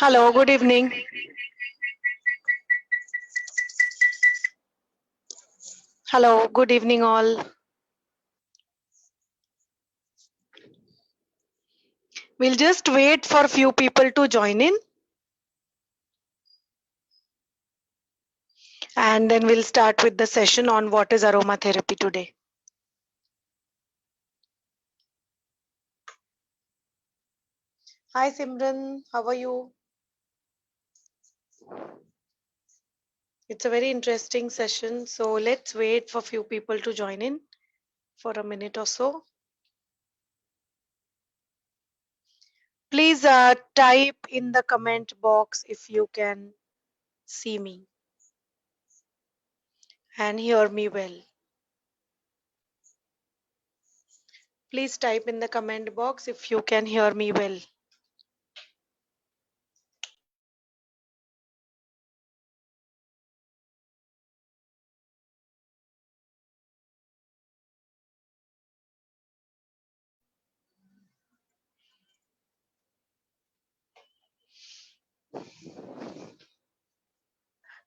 Hello, good evening. Hello, good evening all. We'll just wait for few people to join in and then we'll start with the session on what is aromatherapy today. Hi Simran, how are you? It's a very interesting session, so let's wait for few people to join in for a minute or so. Please type in the comment box if you can see me and hear me well. Please type in the comment box if you can hear me well.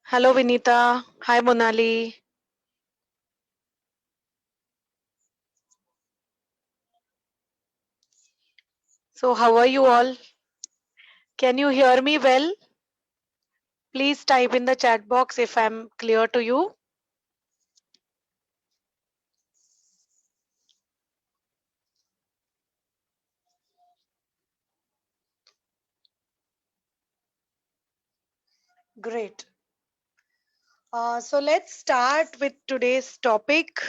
Hello Vinita. Hi Monali. So how are you all? Can you hear me well? Please type in the chat box if I'm clear to you. Great. So let's start with today's topic.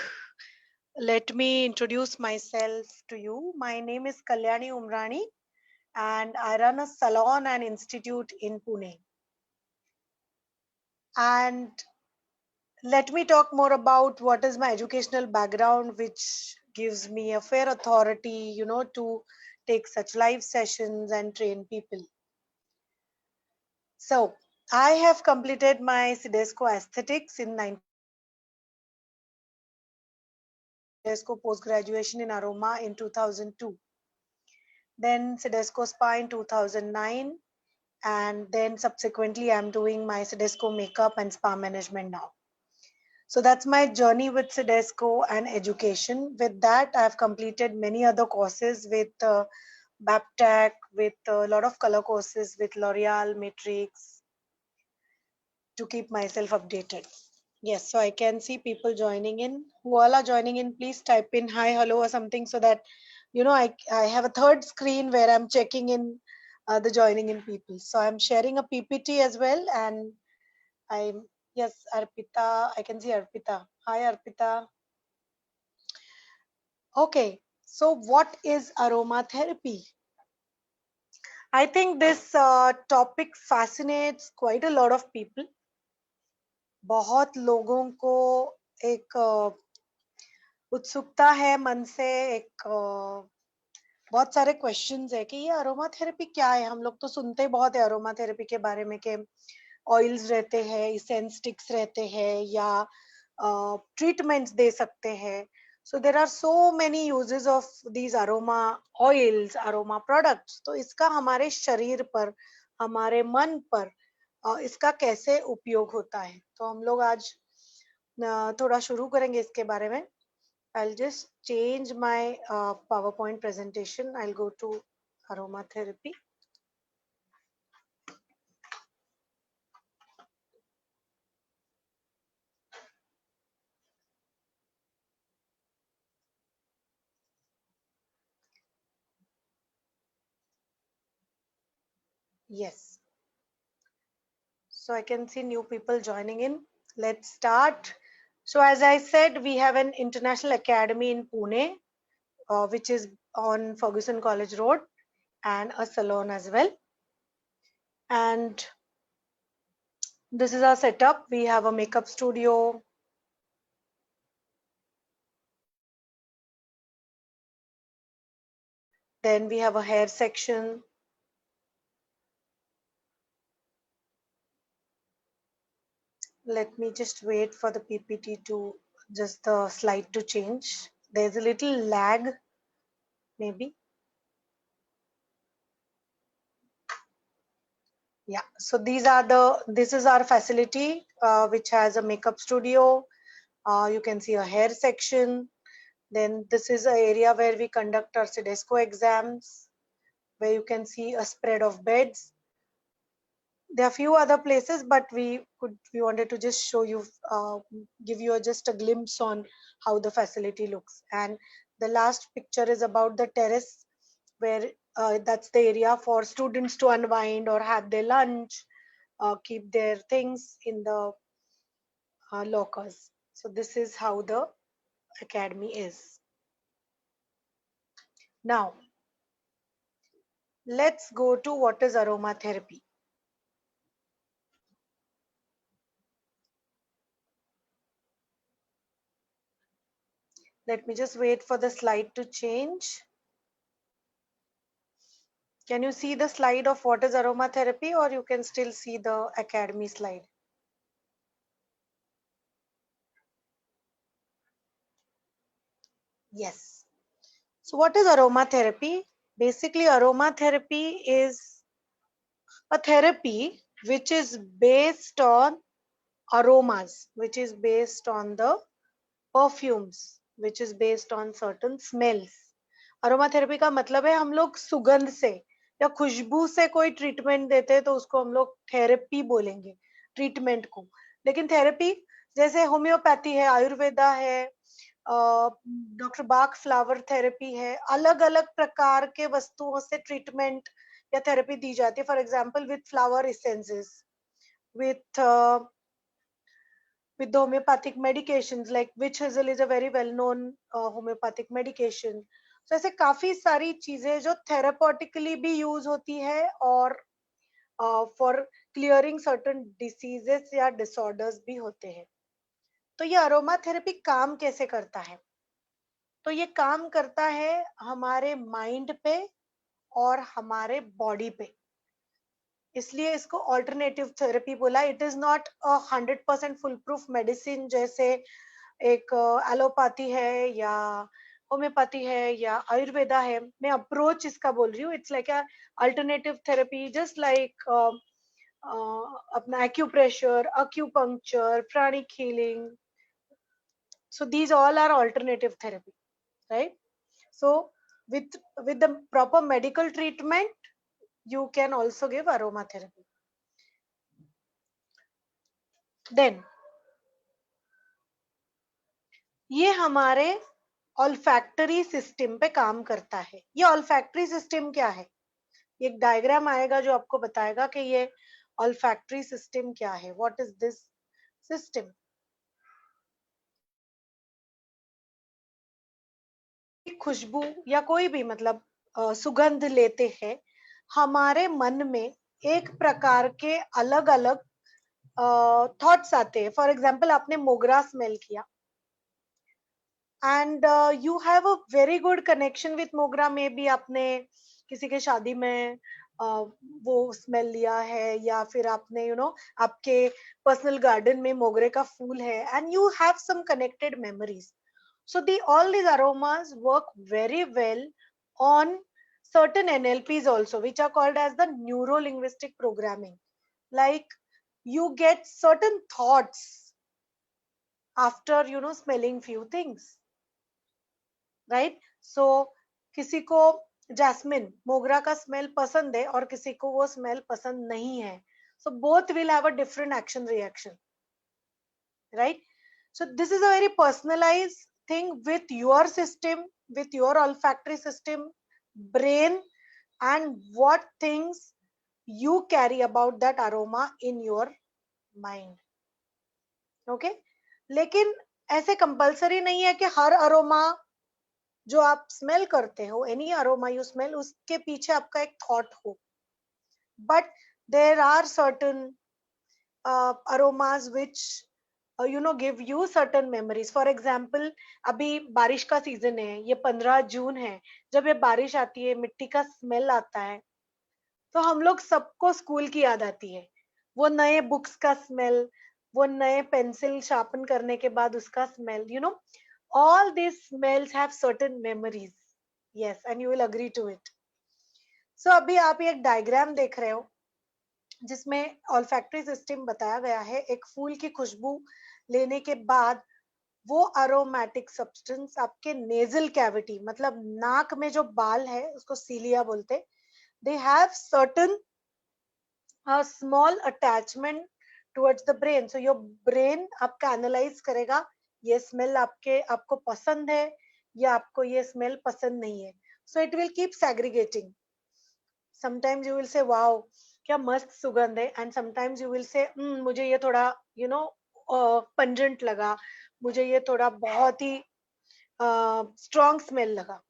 Let me introduce myself to you. My name is Kalyani Umrani and I run a salon and institute in Pune. And let me talk more about what is my educational background, which gives me a fair authority, to take such live sessions and train people. So I have completed my Sidesco Aesthetics in 19 Sidesco post-graduation in Aroma in 2002. Then Sidesco Spa in 2009. And then subsequently I'm doing my Sidesco makeup and spa management now. So that's my journey with Sidesco and education. With that, I've completed many other courses with BAPTAC, with a lot of color courses with L'Oreal, Matrix, to keep myself updated. Yes, so I can see people joining in. Who all are joining in, please type in hi, hello or something so that, I have a third screen where I'm checking in the joining in people. So I'm sharing a PPT as well. And yes, Arpita, I can see Arpita. Hi, Arpita. Okay, so what is aromatherapy? I think this topic fascinates quite a lot of people. बहुत लोगों को एक उत्सुकता है मन से, एक बहुत सारे क्वेश्चंस है कि ये अरोमा थेरेपी क्या है। हम लोग तो सुनते बहुत है अरोमा थेरेपी के बारे में कि ऑयल्स रहते हैं, इसेंस स्टिक्स रहते हैं या ट्रीटमेंट्स दे सकते हैं। So there are so many uses of these aroma oils, aroma products. तो इसका हमारे शरीर पर, हमारे मन पर इसका कैसे उपयोग होता है, तो हम लोग आज थोड़ा शुरू करेंगे इसके बारे में। I'll just change my PowerPoint presentation. I'll go to aromatherapy. Yes. So I can see new people joining in. Let's start. So as I said, we have an international academy in Pune, which is on Ferguson College Road, and a salon as well. And this is our setup. We have a makeup studio. Then we have a hair section. Let me just wait for the PPT to, just the slide to change. There's a little lag, maybe. Yeah, so this is our facility which has a makeup studio. You can see a hair section. Then this is an area where we conduct our CDESCO exams, where you can see a spread of beds. There are few other places, but we wanted to just show you, give you just a glimpse on how the facility looks. And the last picture is about the terrace, where that's the area for students to unwind or have their lunch, keep their things in the lockers. So this is how the academy is. Now, let's go to what is aromatherapy. Let me just wait for the slide to change. Can you see the slide of what is aromatherapy, or you can still see the academy slide? Yes. So what is aromatherapy? Basically, aromatherapy is a therapy which is based on aromas, which is based on the perfumes, which is based on certain smells. Aromatherapy का मतलब है हम लोग सुगंध से या खुशबू से कोई ट्रीटमेंट देते हैं तो उसको हम लोग थेरेपी बोलेंगे, ट्रीटमेंट को. लेकिन थेरेपी जैसे होम्योपैथी है, आयुर्वेदा है, डॉक्टर बाग फ्लावर थेरेपी है, अलग अलग प्रकार के वस्तुओं से ट्रीटमेंट या थेरेपी दी जाती है. For example with flower essences, with with the homeopathic medications, like witch hazel is a very well known homeopathic medication. So ऐसे काफी सारी चीजें जो थेरापॉटिकली भी यूज होती है और फॉर क्लियरिंग सर्टेन डिसीजेस या डिसऑर्डर्स भी होते हैं. तो ये अरोमा थेरेपी काम कैसे करता है? तो ये काम करता है हमारे माइंड पे और हमारे बॉडी पे, इसलिए इसको ऑल्टरनेटिव थेरेपी बोला. It is not 100% full proof medicine जैसे एक एलोपैथी है या होम्योपैथी है या आयुर्वेदा है. मैं अप्रोच इसका बोल रही हूँ. It's like a alternative therapy, just like अपना acupressure, acupuncture, pranic healing. So these all are alternative therapy, right? So with the proper medical treatment, you can also give aromatherapy. Then ये हमारे ऑल्फैक्टरी सिस्टम पे काम करता है. ये olfactory system क्या है? एक डायग्राम आएगा जो आपको बताएगा कि ये ऑल्फैक्टरी सिस्टम क्या है. What is this system? खुशबू या कोई भी मतलब सुगंध लेते हैं, हमारे मन में एक प्रकार के अलग अलग थॉट्स आते हैं. फॉर एग्जाम्पल आपने मोगरा स्मेल किया and you have a very good connection with mogra. May be आपने किसी के शादी में वो स्मेल लिया है, या फिर आपने आपके पर्सनल गार्डन में मोगरे का फूल है and you have some connected memories. So all these aromas work very well on certain NLPs also, which are called as the neuro-linguistic programming. Like you get certain thoughts after smelling few things, right? So किसी को jasmine मोगरा का smell पसंद है और किसी को वो स्मेल पसंद नहीं है. So both will have a different action reaction, right? So this is a very personalized thing with your system, with your olfactory system, brain, and what things you carry about that aroma in your mind. Okay? लेकिन ऐसे compulsory नहीं है कि हर aroma जो आप smell करते हो, any aroma you smell, उसके पीछे आपका एक थॉट हो. But there are certain aromas which give you certain memories. For example, अभी बारिश का सीजन है, ये 15 जून है. जब ये बारिश आती है, मिट्टी का स्मेल आता है, तो हम लोग सबको स्कूल की याद आती है. वो नए बुक्स का स्मेल, वो नए पेंसिल शार्पन करने के बाद उसका smell, all these smells have certain memories. Yes, and you will agree to it. So अभी आप ये एक डायग्राम देख रहे हो. जिसमें ऑल्फैक्टरी सिस्टम बताया गया है। एक फूल की खुशबू लेने के बाद वो अरोमैटिक सब्सटेंस आपके नेजल कैविटी, मतलब नाक में जो बाल है उसको सीलिया बोलते, they have certain small attachment towards the brain. So your brain आपका एनालाइज करेगा ये स्मेल आपको पसंद है या आपको ये स्मेल पसंद नहीं है। So it will keep segregating. Sometimes you will say wow क्या मस्त सुगंध है, and sometimes you will say मुझे ये थोड़ा पंजेंट लगा, मुझे ये थोड़ा बहुत ही स्ट्रॉन्ग स्मेल लगा।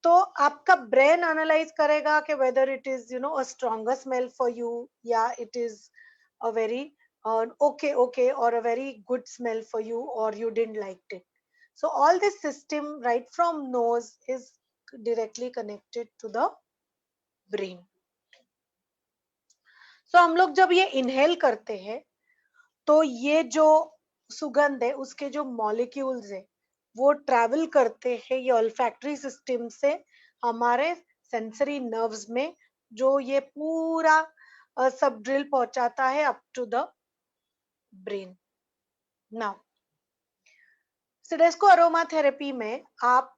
तो आपका ब्रेन एनालाइज करेगा कि whether it is a stronger smell for you, या it is a very okay or a very good smell for you, or you didn't like it. So all this system right from nose is directly connected to the brain. So हम लोग जब ये inhale करते हैं तो ये जो सुगंध है उसके जो मॉलिक्यूल्स है वो ट्रैवल करते हैं ये ऑल्फैक्टरी सिस्टम से हमारे सेंसरी नर्व्स में, जो ये पूरा सब ड्रिल पहुंचाता है up to the brain. Now CIDESCO aroma therapy में आप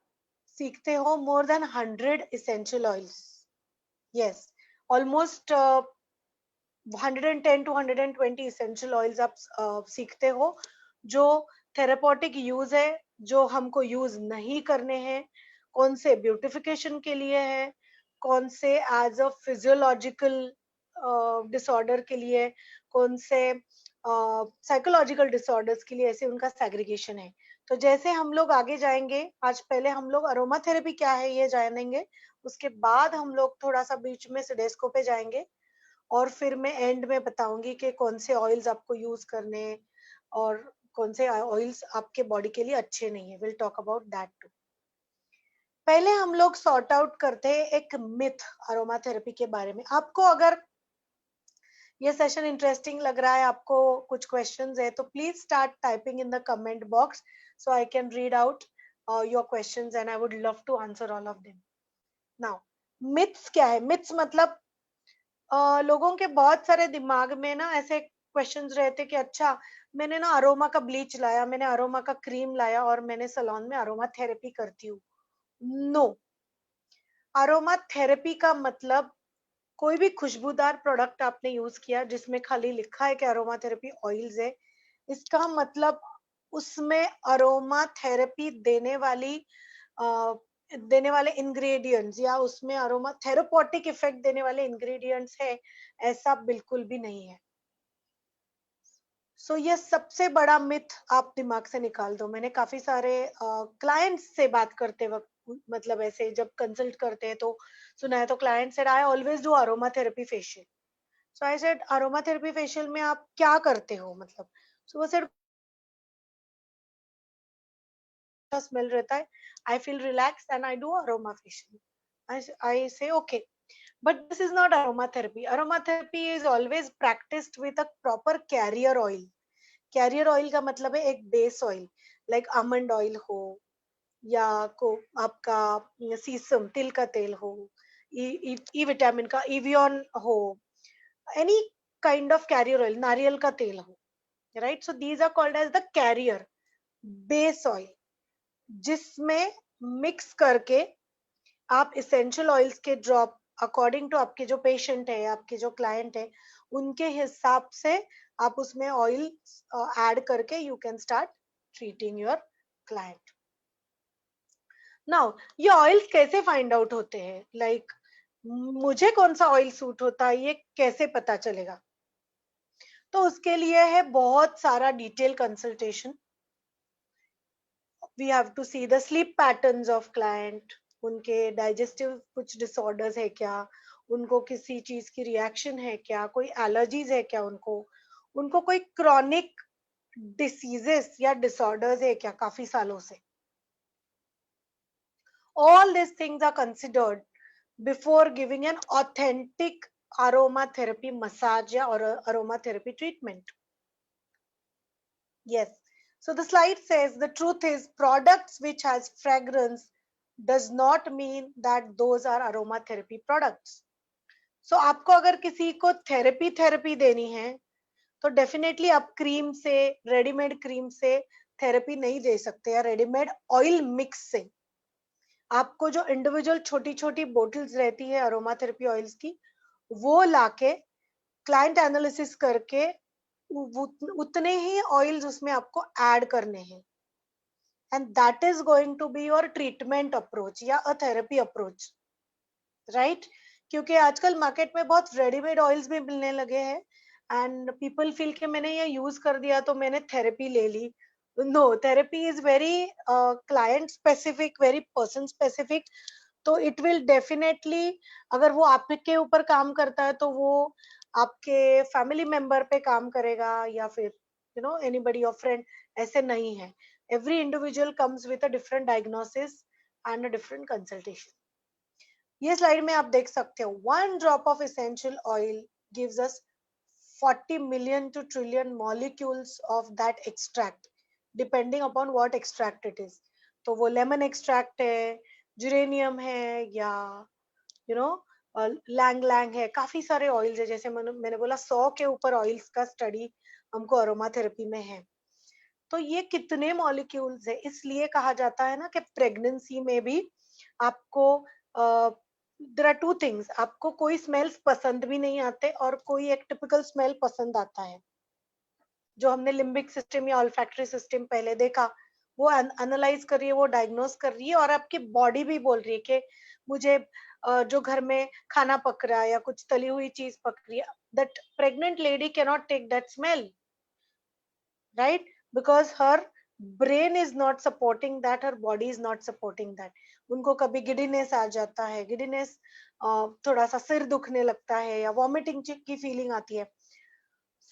सीखते हो more than 100 essential oils. Yes, almost 110 to 120 essential oils आप सीखते हो, जो थेरेपॉटिक यूज है, जो हमको यूज नहीं करने हैं, कौन से ब्यूटिफिकेशन के लिए है, कौन से एज अ फिजियोलॉजिकल डिसऑर्डर के लिए, कौन से साइकोलॉजिकल डिसऑर्डर्स के लिए, ऐसे उनका सेग्रीगेशन है। तो जैसे हम लोग आगे जाएंगे, आज पहले हम लोग अरोमा थेरेपी क्या है ये जानेंगे, उसके बाद हम लोग थोड़ा सा बीच में सिडेस्को पे जाएंगे, और फिर मैं एंड में बताऊंगी कि कौन से ऑयल्स आपको यूज करने और कौन से ऑयल्स आपके बॉडी के लिए अच्छे नहीं है। Will talk about that too. पहले हम लोग सॉर्ट आउट करते हैं एक मिथ अरोमा थेरेपी के बारे में। आपको अगर ये सेशन इंटरेस्टिंग लग रहा है, आपको कुछ क्वेश्चंस है, तो please start typing in the comment box so I can read out your questions and I would love to answer all of them. Now myths क्या है? मिथ्स मतलब लोगों के बहुत सारे दिमाग में ना ऐसे क्वेश्चंस रहते कि अच्छा मैंने ना अरोमा का ब्लीच लाया, मैंने अरोमा का क्रीम लाया और मैंने सैलून में अरोमा थेरेपी करती हूँ। नो, अरोमा थेरेपी का मतलब कोई भी खुशबूदार प्रोडक्ट आपने यूज किया जिसमें खाली लिखा है कि अरोमा थेरेपी ऑयल्स है, इसका मतलब उसमें अरोमा थेरेपी देने वाले इंग्रेडिएंट्स या उसमें अरोमा थेरेपॉटिक इफेक्ट देने वाले इंग्रेडिएंट्स है, ऐसा बिल्कुल भी नहीं है। सो ये सबसे बड़ा मिथ आप दिमाग से निकाल दो। मैंने काफी सारे क्लाइंट्स से बात करते वक्त, मतलब ऐसे जब कंसल्ट करते हैं तो सुना है, तो client said I always do aroma therapy facial. So I said aroma therapy facial में आप क्या करते हो, मतलब? सो वो सेड स्मेल रहता है, I feel relax and I do aroma facial. I say okay, but this is not aromatherapy. Aromatherapy is always practiced with a proper carrier oil. Career oil का मतलब है एक base oil, like almond oil हो या को आपका सीसम तिल का तेल हो, ई विटामिन का इवियन हो, any kind of carrier oil, नारियल का तेल हो, right? So these are called as the carrier base oil, जिसमें मिक्स करके आप इसेंशियल ऑयल्स के ड्रॉप अकॉर्डिंग टू आपके जो पेशेंट है, आपके जो क्लाइंट है, उनके हिसाब से आप उसमें ऑयल ऐड करके you can start treating your client. Now ये ऑयल्स कैसे फाइंड आउट होते हैं, लाइक मुझे कौन सा ऑयल सूट होता है ये कैसे पता चलेगा? तो उसके लिए है बहुत सारा detail consultation. We have to see the sleep patterns of client, उनके डाइजेस्टिव कुछ डिसऑर्डर्स है क्या, उनको किसी चीज की रिएक्शन है क्या, कोई एलर्जीज है क्या, उनको उनको कोई क्रॉनिक डिसीजेस या डिसऑर्डर्स है क्या काफी सालों से। All these things are considered before giving an authentic aromatherapy massage or aromatherapy treatment. Yes. So the slide says the truth is products which has fragrance does not mean that those are aromatherapy products. सो आपको अगर किसी को therapy देनी है तो definitely आप cream से, readymade cream से थेरेपी नहीं दे सकते, या रेडीमेड ऑयल मिक्स से। आपको जो इंडिविजुअल छोटी छोटी बोटल्स रहती है अरोमा थेरेपी ऑयल्स की, वो लाके क्लाइंट एनालिसिस करके उतने ही ऑयल्स उसमें आपको ऐड करने हैं, and that is going to be your treatment approach या अ थेरेपी अप्रोच, राइट? क्योंकि आजकल मार्केट में बहुत रेडीमेड ऑयल्स भी मिलने लगे हैं, एंड पीपल फील कि मैंने ये यूज कर दिया तो मैंने थेरेपी ले ली। No, therapy is very client specific, very person specific. तो इट विल डेफिनेटली, अगर वो आपके ऊपर काम करता है तो वो आपके फैमिली मेंबर पे काम करेगा, या फिर एनीबडी योर फ्रेंड, ऐसे नहीं है। Every individual comes with a different diagnosis and a different consultation. ये स्लाइड में आप देख सकते हो, 1 drop of essential oil gives us 40 million to trillion molecules of that extract, depending upon what extract it is. तो वो lemon extract है, जुरेनियम है, या यू नो लैंग लैंग है, काफी सारे ऑयल्स है। जैसे मैंने बोला 100 के ऊपर ऑयल्स का स्टडी हमको अरोमा थेरेपी में है। तो ये कितने मॉलिक्यूल्स है, इसलिए कहा जाता है ना कि प्रेगनेंसी में भी आपको देयर आर टू थिंग्स, आपको कोई स्मेल्स पसंद भी नहीं आते और कोई एक टिपिकल स्मेल पसंद आता है। जो हमने लिम्बिक सिस्टम या ऑल्फैक्टरी सिस्टम पहले देखा, वो एनालाइज कर रही है, वो डायग्नोस कर रही है, और आपकी बॉडी भी बोल रही है कि मुझे जो घर में खाना पक रहा है या कुछ तली हुई चीज पक रही है, that pregnant lady can not take that smell, right? Because her brain is not supporting that, her body is not supporting that. उनको कभी गिडीनेस आ जाता है, गिडीनेस, थोड़ा सा सिर दुखने लगता है, या वॉमिटिंग की फीलिंग आती है।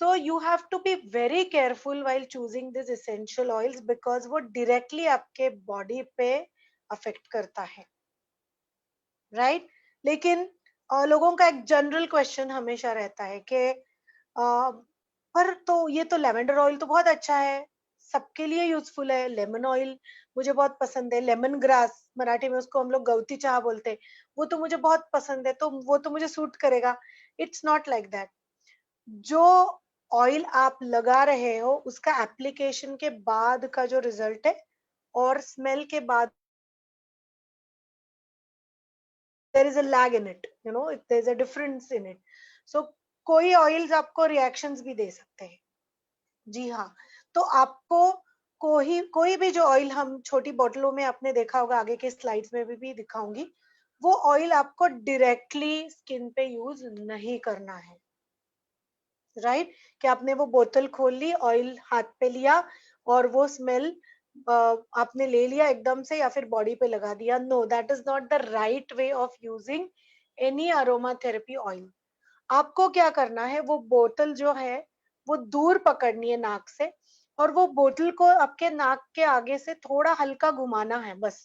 So you have to be very careful while choosing this essential oils, because वो डायरेक्टली आपके बॉडी पे अफेक्ट करता है, राइट? लेकिन लोगों का एक जनरल क्वेश्चन हमेशा रहता है कि पर तो ये तो लेवेंडर ऑयल तो बहुत अच्छा है, सबके लिए यूजफुल है। लेमन ऑयल मुझे बहुत पसंद है, लेमन ग्रास, मराठी में उसको हम लोग गवती चाह बोलते हैं, वो तो मुझे बहुत पसंद है, तो वो तो मुझे सूट करेगा। It's not like that. जो ऑयल आप लगा रहे हो उसका एप्लीकेशन के बाद का जो रिजल्ट है और स्मेल के बाद, there is a lag in it, there's a difference in it. So कोई ऑयल्स आपको रिएक्शंस भी दे सकते हैं। जी हाँ। तो आपको कोई भी जो ऑयल हम छोटी बोतलों में आपने देखा होगा, आगे के स्लाइड्स में भी दिखाऊंगी, वो ऑयल आपको डायरेक्टली स्किन पे यूज नहीं करना है, राइट? कि आपने वो बोतल खोल ली, ऑयल हाथ पे लिया और वो स्मेल आपने ले लिया एकदम से या फिर बॉडी पे लगा दिया। No, that is not the right way of using any aroma therapy oil. आपको क्या करना है, वो बोतल जो है वो दूर पकड़नी है नाक से, और वो बोतल को आपके नाक के आगे से थोड़ा हल्का घुमाना है बस,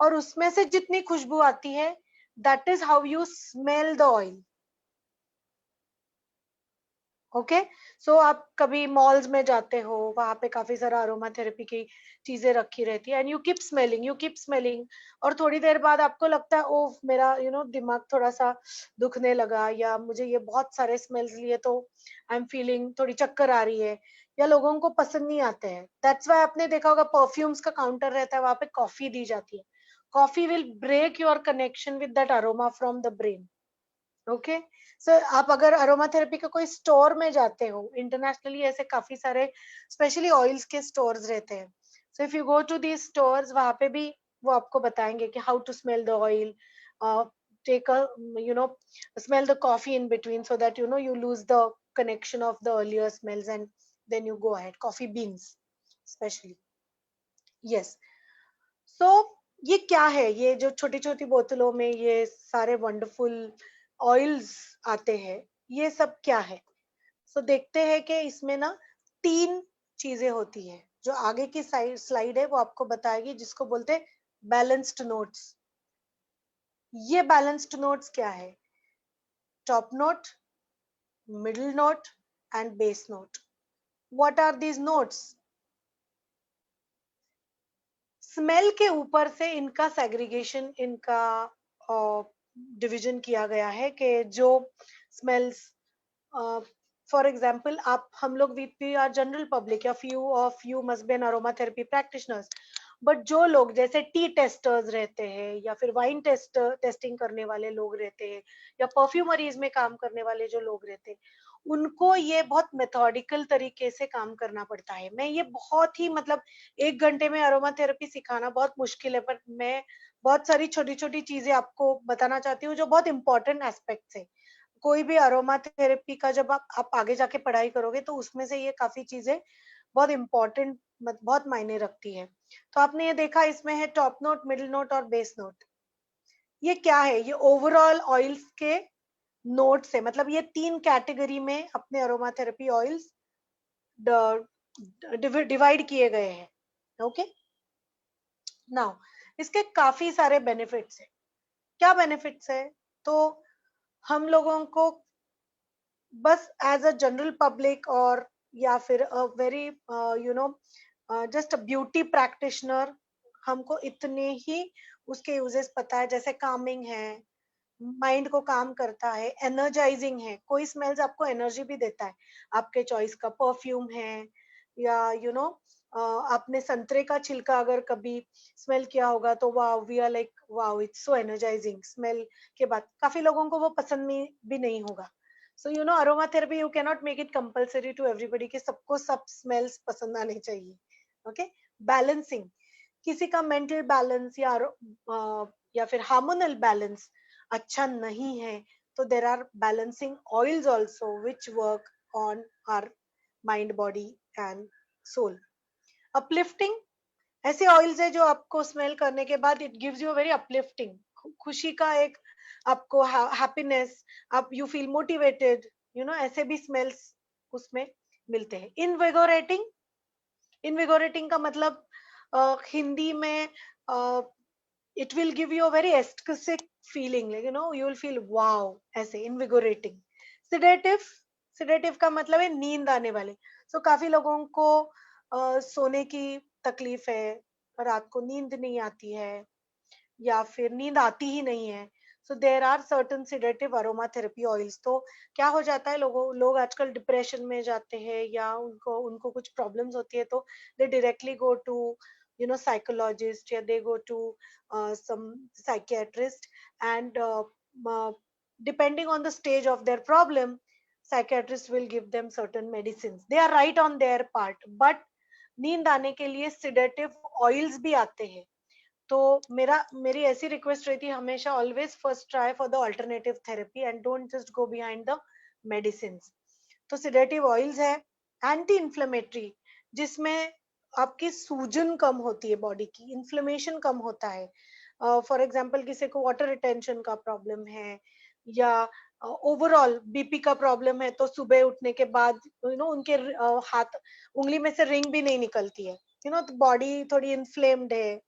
और उसमें से जितनी खुशबू आती है, that is how you smell the oil. Okay, so आप कभी मॉल्स में जाते हो, वहां पे काफी सारा अरोमा थेरेपी की चीजें रखी रहती है, and you keep smelling, you keep smelling, और थोड़ी देर बाद आपको लगता है ओह मेरा दिमाग थोड़ा सा दुखने लगा, या मुझे ये बहुत सारे स्मेल्स लिए तो आई एम फीलिंग थोड़ी चक्कर आ रही है, या लोगों को पसंद नहीं आते हैं। दैट्स वाई आपने देखा होगा परफ्यूम्स का काउंटर रहता है, वहां पे कॉफी दी जाती है। Coffee will break your connection with that aroma from the brain. Okay, sir आप अगर अरोमा थेरेपी के कोई स्टोर में जाते हो, इंटरनेशनली ऐसे काफी सारे स्पेशली ऑयल्स के स्टोर्स रहते हैं। So if you go to the stores, वहां पे भी वो आपको बताएंगे कि how to smell the oil, take a smell the coffee in between, so that you lose the connection of the earlier smells, and then you go ahead, coffee beans especially. Yes. सो ये क्या है, ये जो छोटी छोटी बोतलों में ये सारे वंडरफुल ऑयल्स आते हैं, ये सब क्या है? सो देखते हैं कि इसमें ना 3 चीजें होती है। जो आगे की स्लाइड है वो आपको बताएगी, जिसको बोलते हैं बैलेंस्ड नोट्स। ये बैलेंस्ड नोट्स क्या है? Top note, middle note and base note. What are these notes? Smell के ऊपर से इनका सेग्रीगेशन, इनका डिवीजन किया गया है कि जो स्मेल्स, फॉर एग्जाम्पल आप हम लोग वी आर जनरल पब्लिक, या few of you must be an aroma therapy practitioners, but जो लोग जैसे टी टेस्टर्स रहते हैं, या फिर वाइन टेस्टिंग करने वाले लोग रहते हैं, या परफ्यूमरीज में काम करने वाले जो लोग रहते हैं, उनको ये बहुत मेथोडिकल तरीके से काम करना पड़ता है। मैं ये बहुत ही मतलब 1 घंटे में अरोमा थेरेपी सिखाना बहुत मुश्किल है, पर मैं बहुत सारी छोटी छोटी चीजें आपको बताना चाहती हूँ जो बहुत इंपॉर्टेंट एस्पेक्ट्स है। कोई भी अरोमा थेरेपी का जब आप आगे जाके पढ़ाई करोगे तो उसमें से ये काफी चीजें बहुत इंपॉर्टेंट, बहुत मायने रखती है। तो आपने ये देखा, इसमें है टॉप नोट, मिडिल नोट और बेस नोट। ये क्या है? ये ओवरऑल ऑयल्स के नोट्स है, मतलब ये 3 कैटेगरी में अपने अरोमा थेरेपी ऑयल्स डिवाइड किए गए हैं। ओके, नाउ इसके काफी सारे बेनिफिट्स है। क्या बेनिफिट्स है? तो हम लोगों को बस एज अ जनरल पब्लिक, और या फिर a very you know just a beauty practitioner, हमको इतने ही उसके यूजेस पता है, जैसे कामिंग है, माइंड को काम करता है, एनर्जाइजिंग है। कोई स्मेल्स आपको एनर्जी भी देता है, आपके चॉइस का परफ्यूम है, या आपने संतरे का छिलका अगर कभी स्मेल किया होगा तो wow, we are like wow, it's so energising. Smell के बाद काफी लोगों को वो पसंद भी नहीं होगा। So aroma therapy you cannot make it compulsory to everybody कि सबको सब स्मेल्स पसंद आने चाहिए। ओके, बैलेंसिंग, किसी का मेंटल बैलेंस या फिर हार्मोनल बैलेंस अच्छा नहीं है, तो there are balancing oils also which work on our mind, body and soul. Uplifting, ऐसे ऑयल्स है जो आपको स्मेल करने के बाद it gives you very uplifting, खुशी का एक आपको हैप्पीनेस, आप यू फील मोटिवेटेड, ऐसे भी स्मेल्स उसमें मिलते हैं। इनविगोरेटिंग, इनविगोरेटिंग का मतलब हिंदी में it will give you a very aesthetic feeling, like you will feel wow, ऐसे इनविगोरेटिंग। सिडेटिव, सिडेटिव का मतलब है नींद आने वाले। काफी लोगों को सोने की तकलीफ है, रात को नींद नहीं आती है, या फिर नींद आती ही नहीं है। There are certain sedative aroma therapy oils. तो क्या हो जाता है, लोग आजकल डिप्रेशन में जाते हैं, या उनको उनको कुछ प्रॉब्लम्स होती है, तो they directly go to psychologist, या they go to some psychiatrist, and depending on the stage of their problem, psychiatrist will give them certain medicines. They are right on their part, but नींद आने के लिए sedative oils भी आते हैं। तो मेरी ऐसी रिक्वेस्ट रहती है हमेशा, always first try for the alternative therapy and don't just go behind the medicine. तो सिडेटिव ऑयल्स है। एंटी इन्फ्लेमेटरी, जिसमें आपकी सूजन कम होती है, बॉडी की इन्फ्लेमेशन कम होता है। फॉर एग्जाम्पल किसी को वाटर रिटेंशन का प्रॉब्लम है, या ओवरऑल बीपी का प्रॉब्लम है, तो सुबह उठने के बाद उनके हाथ उंगली में से रिंग भी नहीं निकलती है, तो बॉडी थोड़ी इन्फ्लेम्ड है।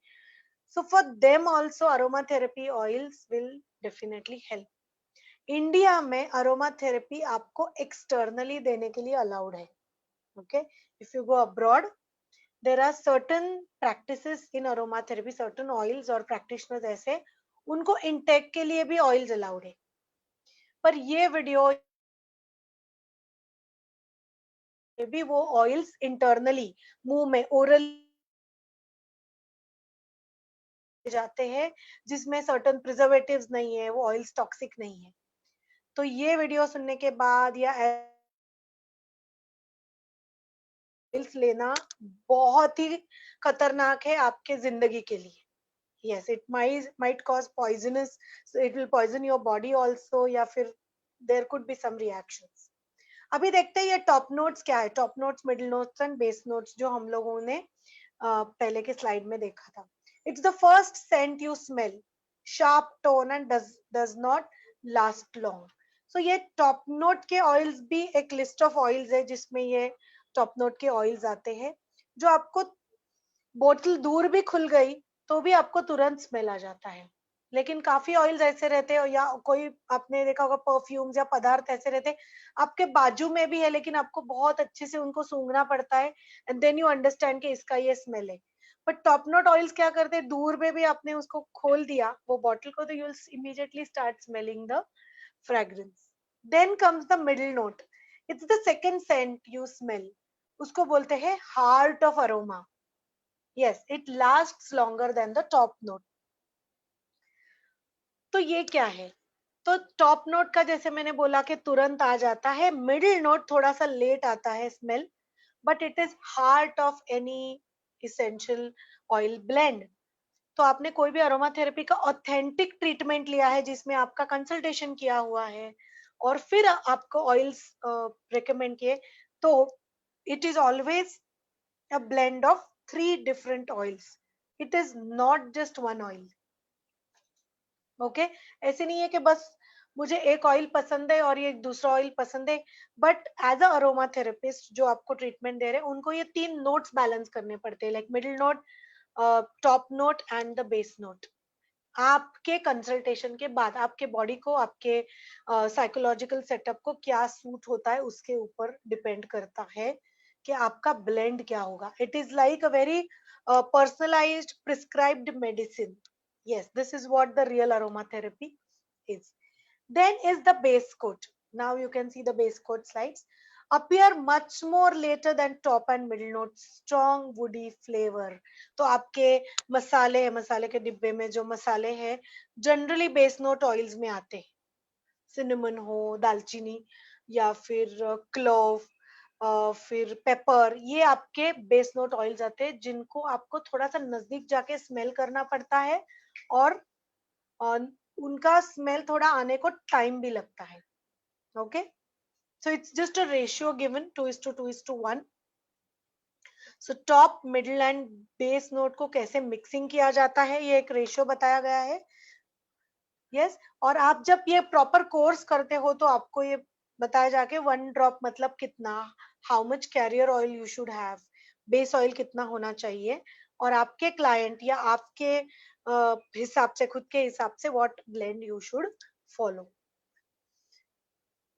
So for them also aromatherapy oils will definitely help. India में अरोमा थेरेपी आपको एक्सटर्नली देने के लिए अलाउड है। Okay, if you go abroad, there are certain practices in aroma therapy, certain oils और प्रैक्टिशनर्स ऐसे, उनको इनटेक के लिए भी ऑयल्स अलाउड है। पर ये वीडियो भी वो ऑयल्स इंटरनली मुंह में ओरल जाते हैं, जिसमें सर्टन प्रिजर्वेटिव्स नहीं है, वो ऑयल्स टॉक्सिक नहीं है। तो ये वीडियो सुनने के बाद या ऑयल्स लेना बहुत ही खतरनाक है आपके जिंदगी के लिए। yes, it might cause poisonous, so it will poison your body also, या फिर there could be some reactions. अभी देखते हैं ये टॉप नोट्स क्या है, top notes, middle notes and base notes, जो हम लोगों ने पहले के स्लाइड में देखा था। It's the first scent you smell, sharp tone and does not last long. So ये टॉप नोट के ऑयल्स भी एक लिस्ट ऑफ ऑयल्स है जिसमें ये टॉप नोट के ऑयल्स आते हैं, जो आपको बोतल दूर भी खुल गई तो भी आपको तुरंत स्मेल आ जाता है। लेकिन काफी ऑयल्स ऐसे रहते हैं, या कोई आपने देखा होगा परफ्यूम्स या पदार्थ ऐसे रहते हैं आपके बाजू में भी है, लेकिन आपको बहुत अच्छे से उनको सूंघना पड़ता है, एंड देन यू अंडरस्टैंड कि इसका ये स्मेल है। बट टॉप नोट ऑयल्स क्या करते हैं, दूर में भी आपने उसको खोल दिया वो बॉटल को, तो you will immediately start smelling the fragrance. Then comes the middle note. It's the second scent you smell. उसको बोलते हैं heart of aroma. Yes, it lasts longer than the top note. तो ये क्या है, तो टॉप नोट का जैसे मैंने बोला कि तुरंत आ जाता है, मिडिल नोट थोड़ा सा लेट आता है smell, but it is heart of any essential oil blend. तो आपने कोई भी अरोमा थेरेपी का ऑथेंटिक ट्रीटमेंट लिया है जिसमें आपका कंसल्टेशन किया हुआ है और फिर आपको ऑयल्स रिकमेंड किए, तो it is always a blend of 3 different oils. It is not just one oil. Okay ऐसे नहीं है कि बस मुझे एक ऑयल पसंद है और ये दूसरा ऑयल पसंद है, but as a aroma therapist जो आपको ट्रीटमेंट दे रहे हैं उनको ये 3 नोट्स बैलेंस करने पड़ते हैं, like middle note, top note and the base note. आपके कंसल्टेशन के बाद आपके बॉडी को, आपके साइकोलॉजिकल सेटअप को क्या सूट होता है उसके ऊपर डिपेंड करता है कि आपका ब्लेंड क्या होगा. It is like a very personalised prescribed medicine. Yes, this is what the real aromatherapy is. Then is the base coat. Now you can see the base coat slides. Appear much more later than top and middle notes. Strong woody flavor. तो आपके मसाले, मसाले के डिब्बे में जो मसाले हैं जनरली बेस नोट ऑयल्स में आते हैं. सिनेमन हो, दालचीनी या फिर क्लोव, फिर पेपर, ये आपके बेस नोट ऑयल्स आते हैं जिनको आपको थोड़ा सा नजदीक जाके स्मेल करना पड़ता है और उनका स्मेल थोड़ा आने को टाइम भी लगता है. Okay, so it's just a ratio given 2:2:1. So top, middle and base note को कैसे मिक्सिंग किया जाता है ये एक रेशियो बताया गया है. यस और आप जब ये प्रॉपर कोर्स करते हो तो आपको ये बताया जाके 1 ड्रॉप मतलब कितना, how much career oil you should have, base oil कितना होना चाहिए, और आपके क्लाइंट या आपके हिसाब से, खुद के हिसाब से what blend you should follow.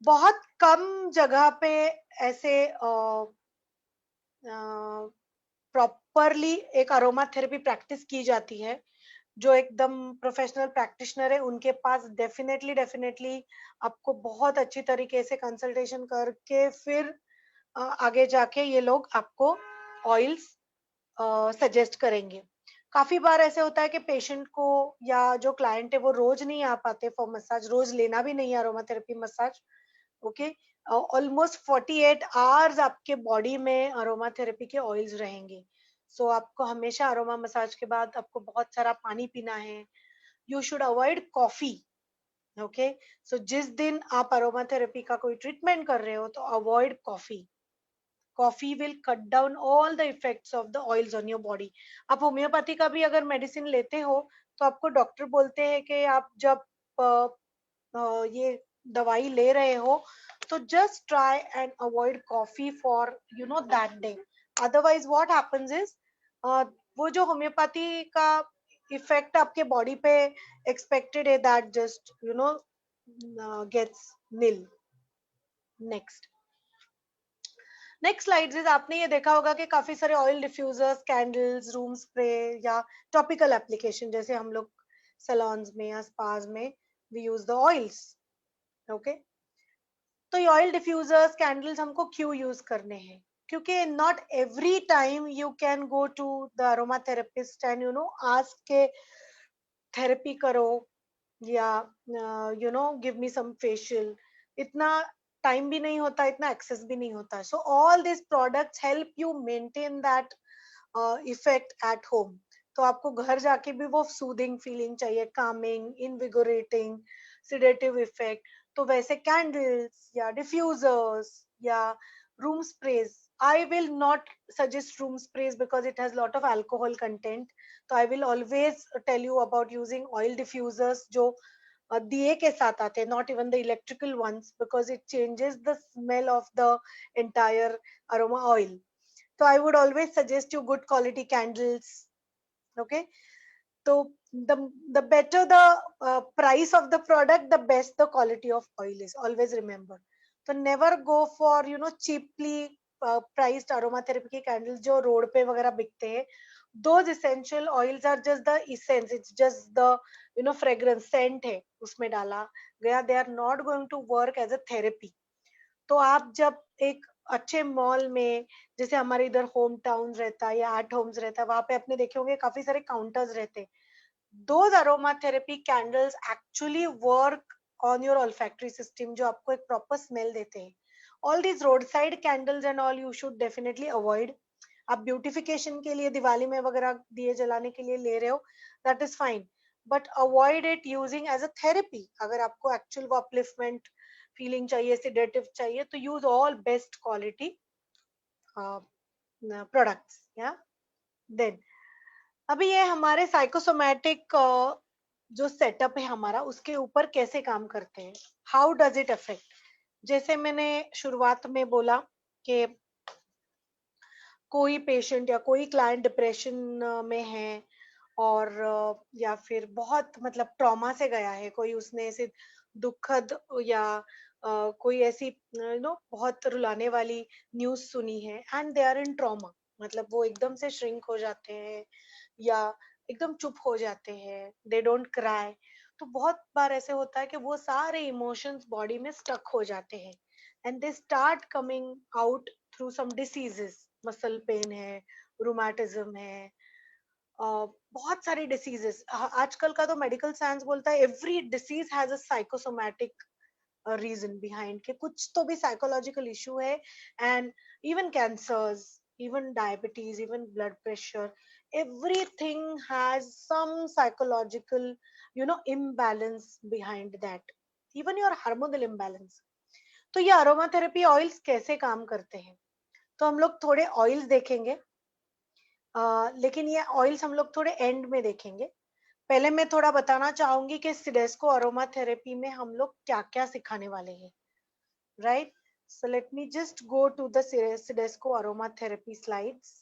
बहुत कम जगह पे ऐसे प्रॉपरली एक अरोमा थेरेपी प्रैक्टिस की जाती है. जो एकदम प्रोफेशनल प्रैक्टिशनर है उनके पास डेफिनेटली डेफिनेटली आपको बहुत अच्छी तरीके से कंसल्टेशन करके फिर आगे जाके ये लोग आपको ऑयल्स सजेस्ट करेंगे. काफी बार ऐसे होता है कि पेशेंट को या जो क्लाइंट है वो रोज नहीं आ पाते फॉर मसाज, रोज लेना भी नहीं है aroma therapy massage. Okay, almost 48 hours आपके बॉडी में अरोमा थेरेपी के ऑयल्स रहेंगे. सो आपको हमेशा अरोमा मसाज के बाद आपको बहुत सारा पानी पीना है. You should avoid coffee. Okay, so जिस दिन आप अरोमा थेरेपी का कोई ट्रीटमेंट कर रहे हो तो avoid coffee. Coffee will cut down all the effects of the oils on your body. आप होम्योपैथी का भी अगर मेडिसिन लेते हो तो आपको डॉक्टर बोलते हैं कि आप जब ये दवाई ले रहे हो तो just try and avoid coffee for that day. Otherwise what happens is वो जो होम्योपैथी का इफेक्ट आपके बॉडी पे एक्सपेक्टेड है that just gets nil. Next slides is, आपने ये देखा होगा कि काफी सारे oil diffusers, candles, room spray या टॉपिकल एप्लीकेशन जैसे हम लोग सैलून्स में या स्पास में we use the oils. Okay, तो ये ऑयल डिफ्यूजर्स, कैंडल्स हमको क्यों यूज करने हैं, क्योंकि not every time you can go to the aroma therapist and ask के थेरेपी करो या गिव मी सम फेशियल. इतना टाइम भी नहीं होता, इतना एक्सेस भी नहीं होता. So all this products help you maintain that effect at home. तो आपको घर जाके भी वो सूदिंग फीलिंग चाहिए, कामिंग, इनविगोरेटिंग, सिडेटिव इफेक्ट. तो वैसे कैंडल्स या डिफ्यूजर्स या room sprays, I will not suggest room sprays because it has lot of alcohol content. So I will always tell you about using oil diffusers जो दिए के साथ आते हैं, not even the electrical ones, because it changes the smell of the entire aroma oil. So I would always suggest you good quality candles. Okay, so the better the price of the product, the best the quality of oil is. Always remember. So never go for cheaply priced aroma therapy के candles जो road पे वगैरह बिकते हैं. those essential oils are just the essence, it's just the fragrance scent है उसमें डाला गया, they are not going to work as a therapy. तो आप जब एक अच्छे मॉल में, जैसे हमारे इधर होम टाउन रहता है या एट होम्स रहता है, वहां पे आपने देखे होंगे काफी सारे काउंटर्स रहते हैं. those aromatherapy candles actually work on your olfactory system, जो आपको एक proper smell देते हैं. all these roadside candles and all you should definitely avoid. आप ब्यूटिफिकेशन के लिए दिवाली में वगैरह दिए जलाने के लिए ले रहे हो, that is fine, but avoid it using as a therapy. अगर आपको एक्चुअल वो अपलिफ्टमेंट फीलिंग चाहिए, सिडेटिव चाहिए, तो use all best quality products. या देन अभी ये हमारे साइकोसोमैटिक जो सेटअप है हमारा, उसके ऊपर कैसे काम करते हैं, हाउ डज इट अफेक्ट. जैसे मैंने शुरुआत में बोला कि कोई पेशेंट या कोई क्लाइंट डिप्रेशन में है, और या फिर बहुत मतलब ट्रॉमा से गया है, कोई उसने ऐसे दुखद या कोई ऐसी बहुत रुलाने वाली न्यूज सुनी है, and they are in trauma, मतलब वो एकदम से श्रिंक हो जाते हैं या एकदम चुप हो जाते हैं, दे डोंट क्राई. तो बहुत बार ऐसे होता है कि वो सारे इमोशंस बॉडी में स्टक हो जाते हैं, and they start coming out through some diseases. Muscle pain है, रूमेटिज्म है, बहुत सारी डिसीजेस. आजकल का तो मेडिकल साइंस बोलता है every disease has a psychosomatic reason behind, के कुछ तो भी साइकोलॉजिकल इशू है. And even cancers, even diabetes, even blood pressure, everything has some psychological imbalance behind that, even your hormonal imbalance. तो ये aromatherapy oils कैसे काम करते हैं, तो हम लोग थोड़े ऑयल्स देखेंगे, लेकिन ये ऑयल्स हम लोग थोड़े एंड में देखेंगे. पहले मैं थोड़ा बताना चाहूंगी कि सिडेस्को अरोमा थेरेपी में हम लोग क्या क्या सिखाने वाले हैं, right. So let me just go to the CIDESCO aroma therapy slides.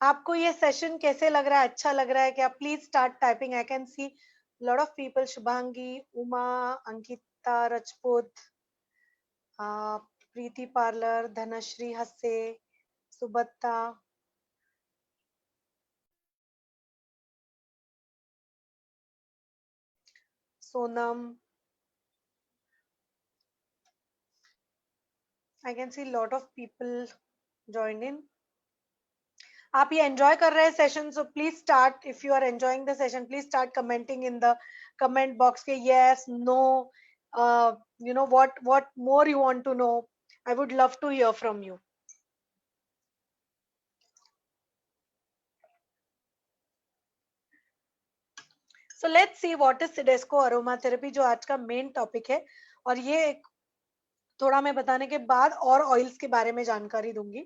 आपको ये सेशन कैसे लग रहा है, अच्छा लग रहा है क्या? Please start typing. I can see lot of people, Shubhangi, Uma, Ankita Rajput, Preeti parlour, Dhanashree Hasse, Subatta, Sonam. I can see lot of people joined in. आप ये enjoy कर रहे हैं session, so please start. If you are enjoying the session, please start commenting in the comment box के yes, no, what more you want to know. I would love to hear from you. So let's see what is Sidesco aromatherapy, जो आज का main topic है. और ये थोड़ा मैं बताने के बाद और ऑयल्स के बारे में जानकारी दूंगी.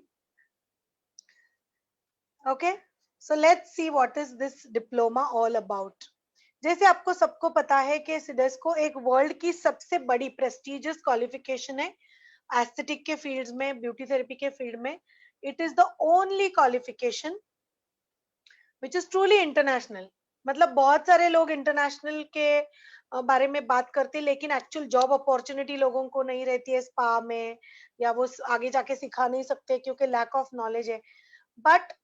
Okay, so let's see what is this diploma all about. जैसे आपको सबको पता है कि सिडेस्को एक वर्ल्ड की सबसे बड़ी प्रेस्टिजियस क्वालिफिकेशन है एस्थेटिक के फील्ड्स में, ब्यूटी थेरेपी के फील्ड में. It is the only qualification which is truly international. मतलब बहुत सारे लोग इंटरनेशनल के बारे में बात करते हैं, लेकिन एक्चुअल जॉब अपॉर्चुनिटी लोगों को नहीं रहती है स्पा में, या वो आगे जाके सिखा नहीं सकते क्योंकि लैक ऑफ नॉलेज है. But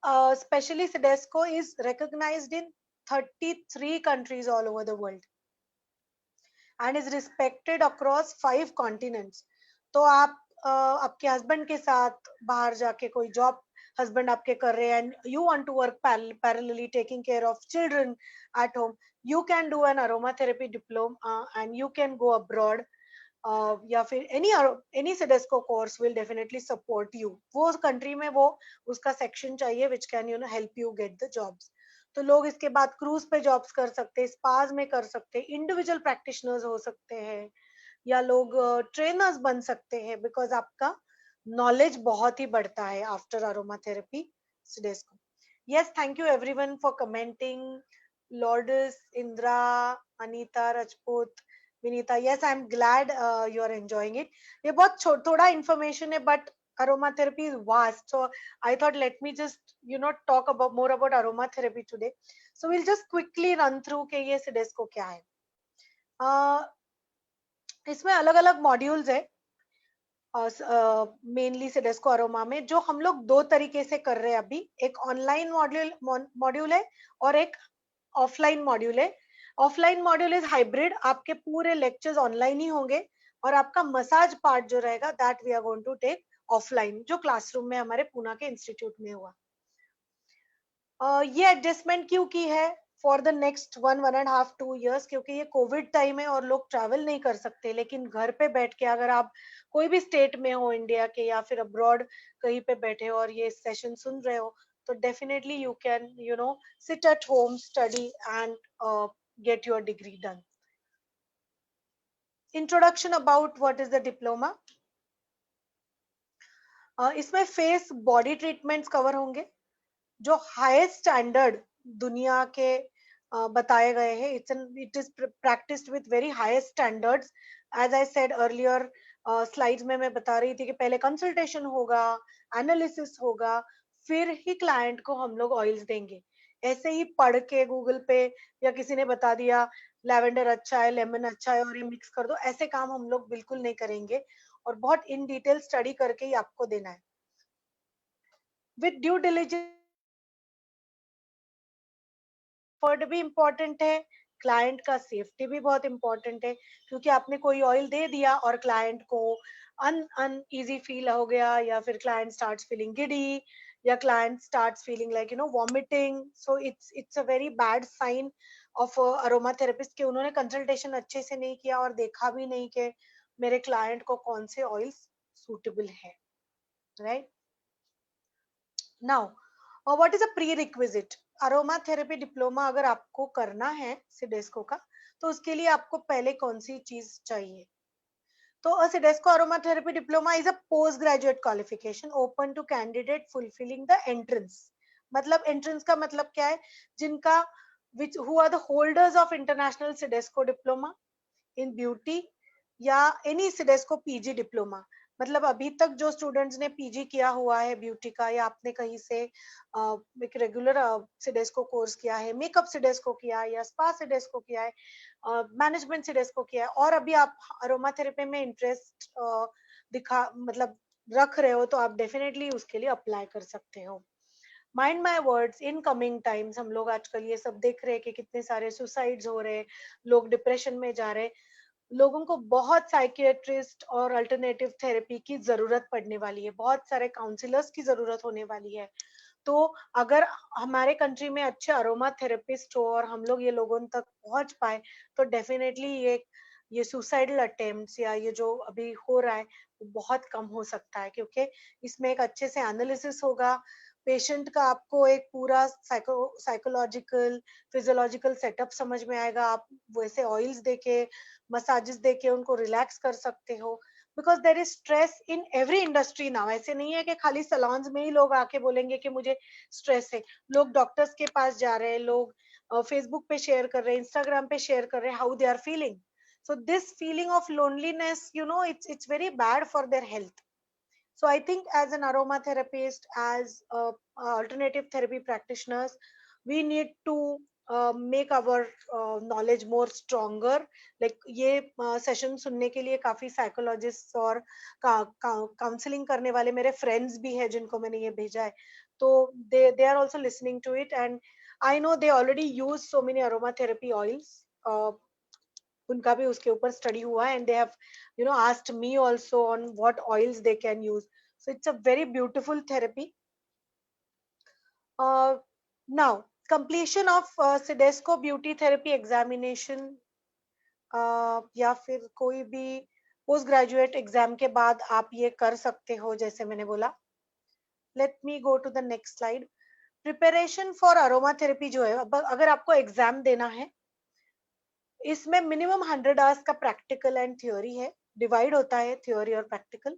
especially Sidesco is recognized in 33 countries all over the world and is respected across 5 continents. तो आप आपके हस्बैंड के साथ बाहर जाके कोई जॉब हस्बैंड आपके कर रहे हैं and you want to work parallelly taking care of children at home, you can do an aromatherapy diploma and you can go abroad. या फिर any CIDESCO course will definitely support you. वो country में वो उसका section चाहिए which can help you get the jobs. तो लोग इसके बाद क्रूज पे जॉब्स कर सकते हैं, स्पाज में कर सकते हैं, इंडिविजुअल प्रैक्टिशनर्स हो सकते हैं, या लोग ट्रेनर्स बन सकते हैं, बिकॉज आपका नॉलेज बहुत ही बढ़ता है after aroma therapy CIDESCO. yes, thank you everyone for commenting. Lourdes, Indra, Anita Rajput, Vinita, yes, I'm glad you are enjoying it. ये बहुत थोड़ा information है, but aromatherapy is vast, so I thought let me just talk about more about aromatherapy today. So we'll just quickly run through कि ये CIDESCO क्या है. इसमें अलग अलग मॉड्यूल्स है. मेनली सिडेस्को अरोमा में, जो हम लोग दो तरीके से कर रहे हैं अभी। एक ऑनलाइन मॉड्यूल है और एक ऑफलाइन मॉड्यूल है। ऑफलाइन मॉड्यूल इज हाइब्रिड, आपके पूरे लेक्चर्स ऑनलाइन ही होंगे और आपका मसाज पार्ट जो रहेगा that we are going to take offline, जो क्लासरूम में हमारे पूना के इंस्टीट्यूट में हुआ। ये एडजस्टमेंट क्यों की है फॉर द नेक्स्ट 1.5-2 years, क्योंकि ये कोविड टाइम है और लोग ट्रैवल नहीं कर सकते, लेकिन घर पे बैठ के अगर आप कोई भी स्टेट में हो इंडिया के या फिर अब्रॉड कहीं पे बैठे हो और ये सेशन सुन रहे हो, तो definitely you can sit at home, study and get your degree done. Introduction about what is the diploma. इसमें फेस बॉडी ट्रीटमेंट्स कवर होंगे जो हाईएस्ट स्टैंडर्ड दुनिया के बताए गए हैं। It is practised with very highest standards. As I said earlier slides में मैं बता रही थी कि पहले कंसल्टेशन होगा, एनालिसिस होगा, फिर ही क्लाइंट को हम लोग ऑयल्स देंगे। ऐसे ही पढ़ के गूगल पे या किसी ने बता दिया लैवेंडर अच्छा है, लेमन अच्छा है और ये मिक्स कर दो, ऐसे काम हम लोग बिल्कुल नहीं करेंगे और बहुत इन डिटेल स्टडी करके ही आपको देना है विद ड्यू डिलिजेंस। एफर्ट भी इम्पोर्टेंट है, क्लाइंट का सेफ्टी भी बहुत इम्पोर्टेंट है, क्योंकि आपने कोई ऑयल दे दिया और क्लाइंट को अनईजी फील हो गया या फिर क्लाइंट स्टार्ट्स फीलिंग गिडी या client starts feeling like vomiting, so it's a very bad sign of aroma therapist कि उन्होंने कंसल्टेशन अच्छे से नहीं किया और देखा भी नहीं कि मेरे क्लाइंट को कौन से ऑयल्स सूटेबल है, right. Now what is a pre requisite. Aroma therapy diploma अगर आपको करना है सिडेस्को का, तो उसके लिए आपको पहले कौन सी चीज चाहिए। तो CIDESCO aroma therapy diploma is a post graduate qualification open to candidate fulfilling the entrance. मतलब एंट्रेंस का मतलब क्या है, जिनका which who are the holders of international CIDESCO diploma in beauty या एनी सिडेस्को पीजी डिप्लोमा। मतलब अभी तक जो स्टूडेंट्स ने पीजी किया हुआ है ब्यूटी का, या आपने कहीं से एक रेगुलर सिडेस्को कोर्स किया है, मेकअप सिडेस्को किया है या स्पा सिडेस्को किया है, मैनेजमेंट सिडेस्को किया है, और अभी आप अरोमा थेरेपी में इंटरेस्ट दिखा मतलब रख रहे हो, तो आप डेफिनेटली उसके लिए अप्लाई कर सकते हो। Mind my words, in coming times हम लोग आजकल ये सब देख रहे हैं कि कितने सारे सुसाइड्स हो रहे हैं, लोग डिप्रेशन में जा रहे हैं, लोगों को बहुत साइकियाट्रिस्ट और अल्टरनेटिव थेरेपी की जरूरत पड़ने वाली है, बहुत सारे काउंसलर्स की जरूरत होने वाली है। तो अगर हमारे कंट्री में अच्छे अरोमा थेरेपिस्ट हो और हम लोग ये लोगों तक पहुंच पाए, तो डेफिनेटली ये सुसाइडल अटेम्प्ट्स या ये जो अभी हो रहा है वो बहुत कम हो सकता है, क्योंकि इसमें एक अच्छे से एनालिसिस होगा, पेशेंट का आपको एक पूरा साइकोलॉजिकल फिजियोलॉजिकल सेटअप समझ में आएगा, आप वैसे ऑयल्स देके मसाजेस देके उनको रिलैक्स कर सकते हो। Because there is stress in every industry now. ऐसे नहीं है कि खाली सलॉन्स में ही लोग आके बोलेंगे कि मुझे स्ट्रेस है, लोग डॉक्टर्स के पास जा रहे हैं, लोग फेसबुक पे शेयर कर रहे हैं, इंस्टाग्राम पे शेयर कर रहे हैं how they are feeling. So this feeling of loneliness, it's very bad for their health. So I think as an aromatherapist, as alternative therapy practitioners, we need to make our knowledge more stronger. Like ये session सुनने के लिए काफी psychologist और counselling करने वाले मेरे friends भी हैं जिनको मैंने ये भेजा है, तो they are also listening to it, and I know they already use so many aromatherapy oils. उनका भी उसके ऊपर स्टडी हुआ है, and they have asked me also on what oils they can use, so it's a very beautiful therapy. Now completion of CIDESCO beauty therapy examination या फिर कोई भी पोस्ट ग्रेजुएट एग्जाम के बाद आप ये कर सकते हो, जैसे मैंने बोला। Let me go to the next slide. Preparation for aroma therapy जो है, अगर आपको एग्जाम देना है, इसमें मिनिमम 100 आवर्स का प्रैक्टिकल एंड थ्योरी है, डिवाइड होता है थ्योरी और प्रैक्टिकल।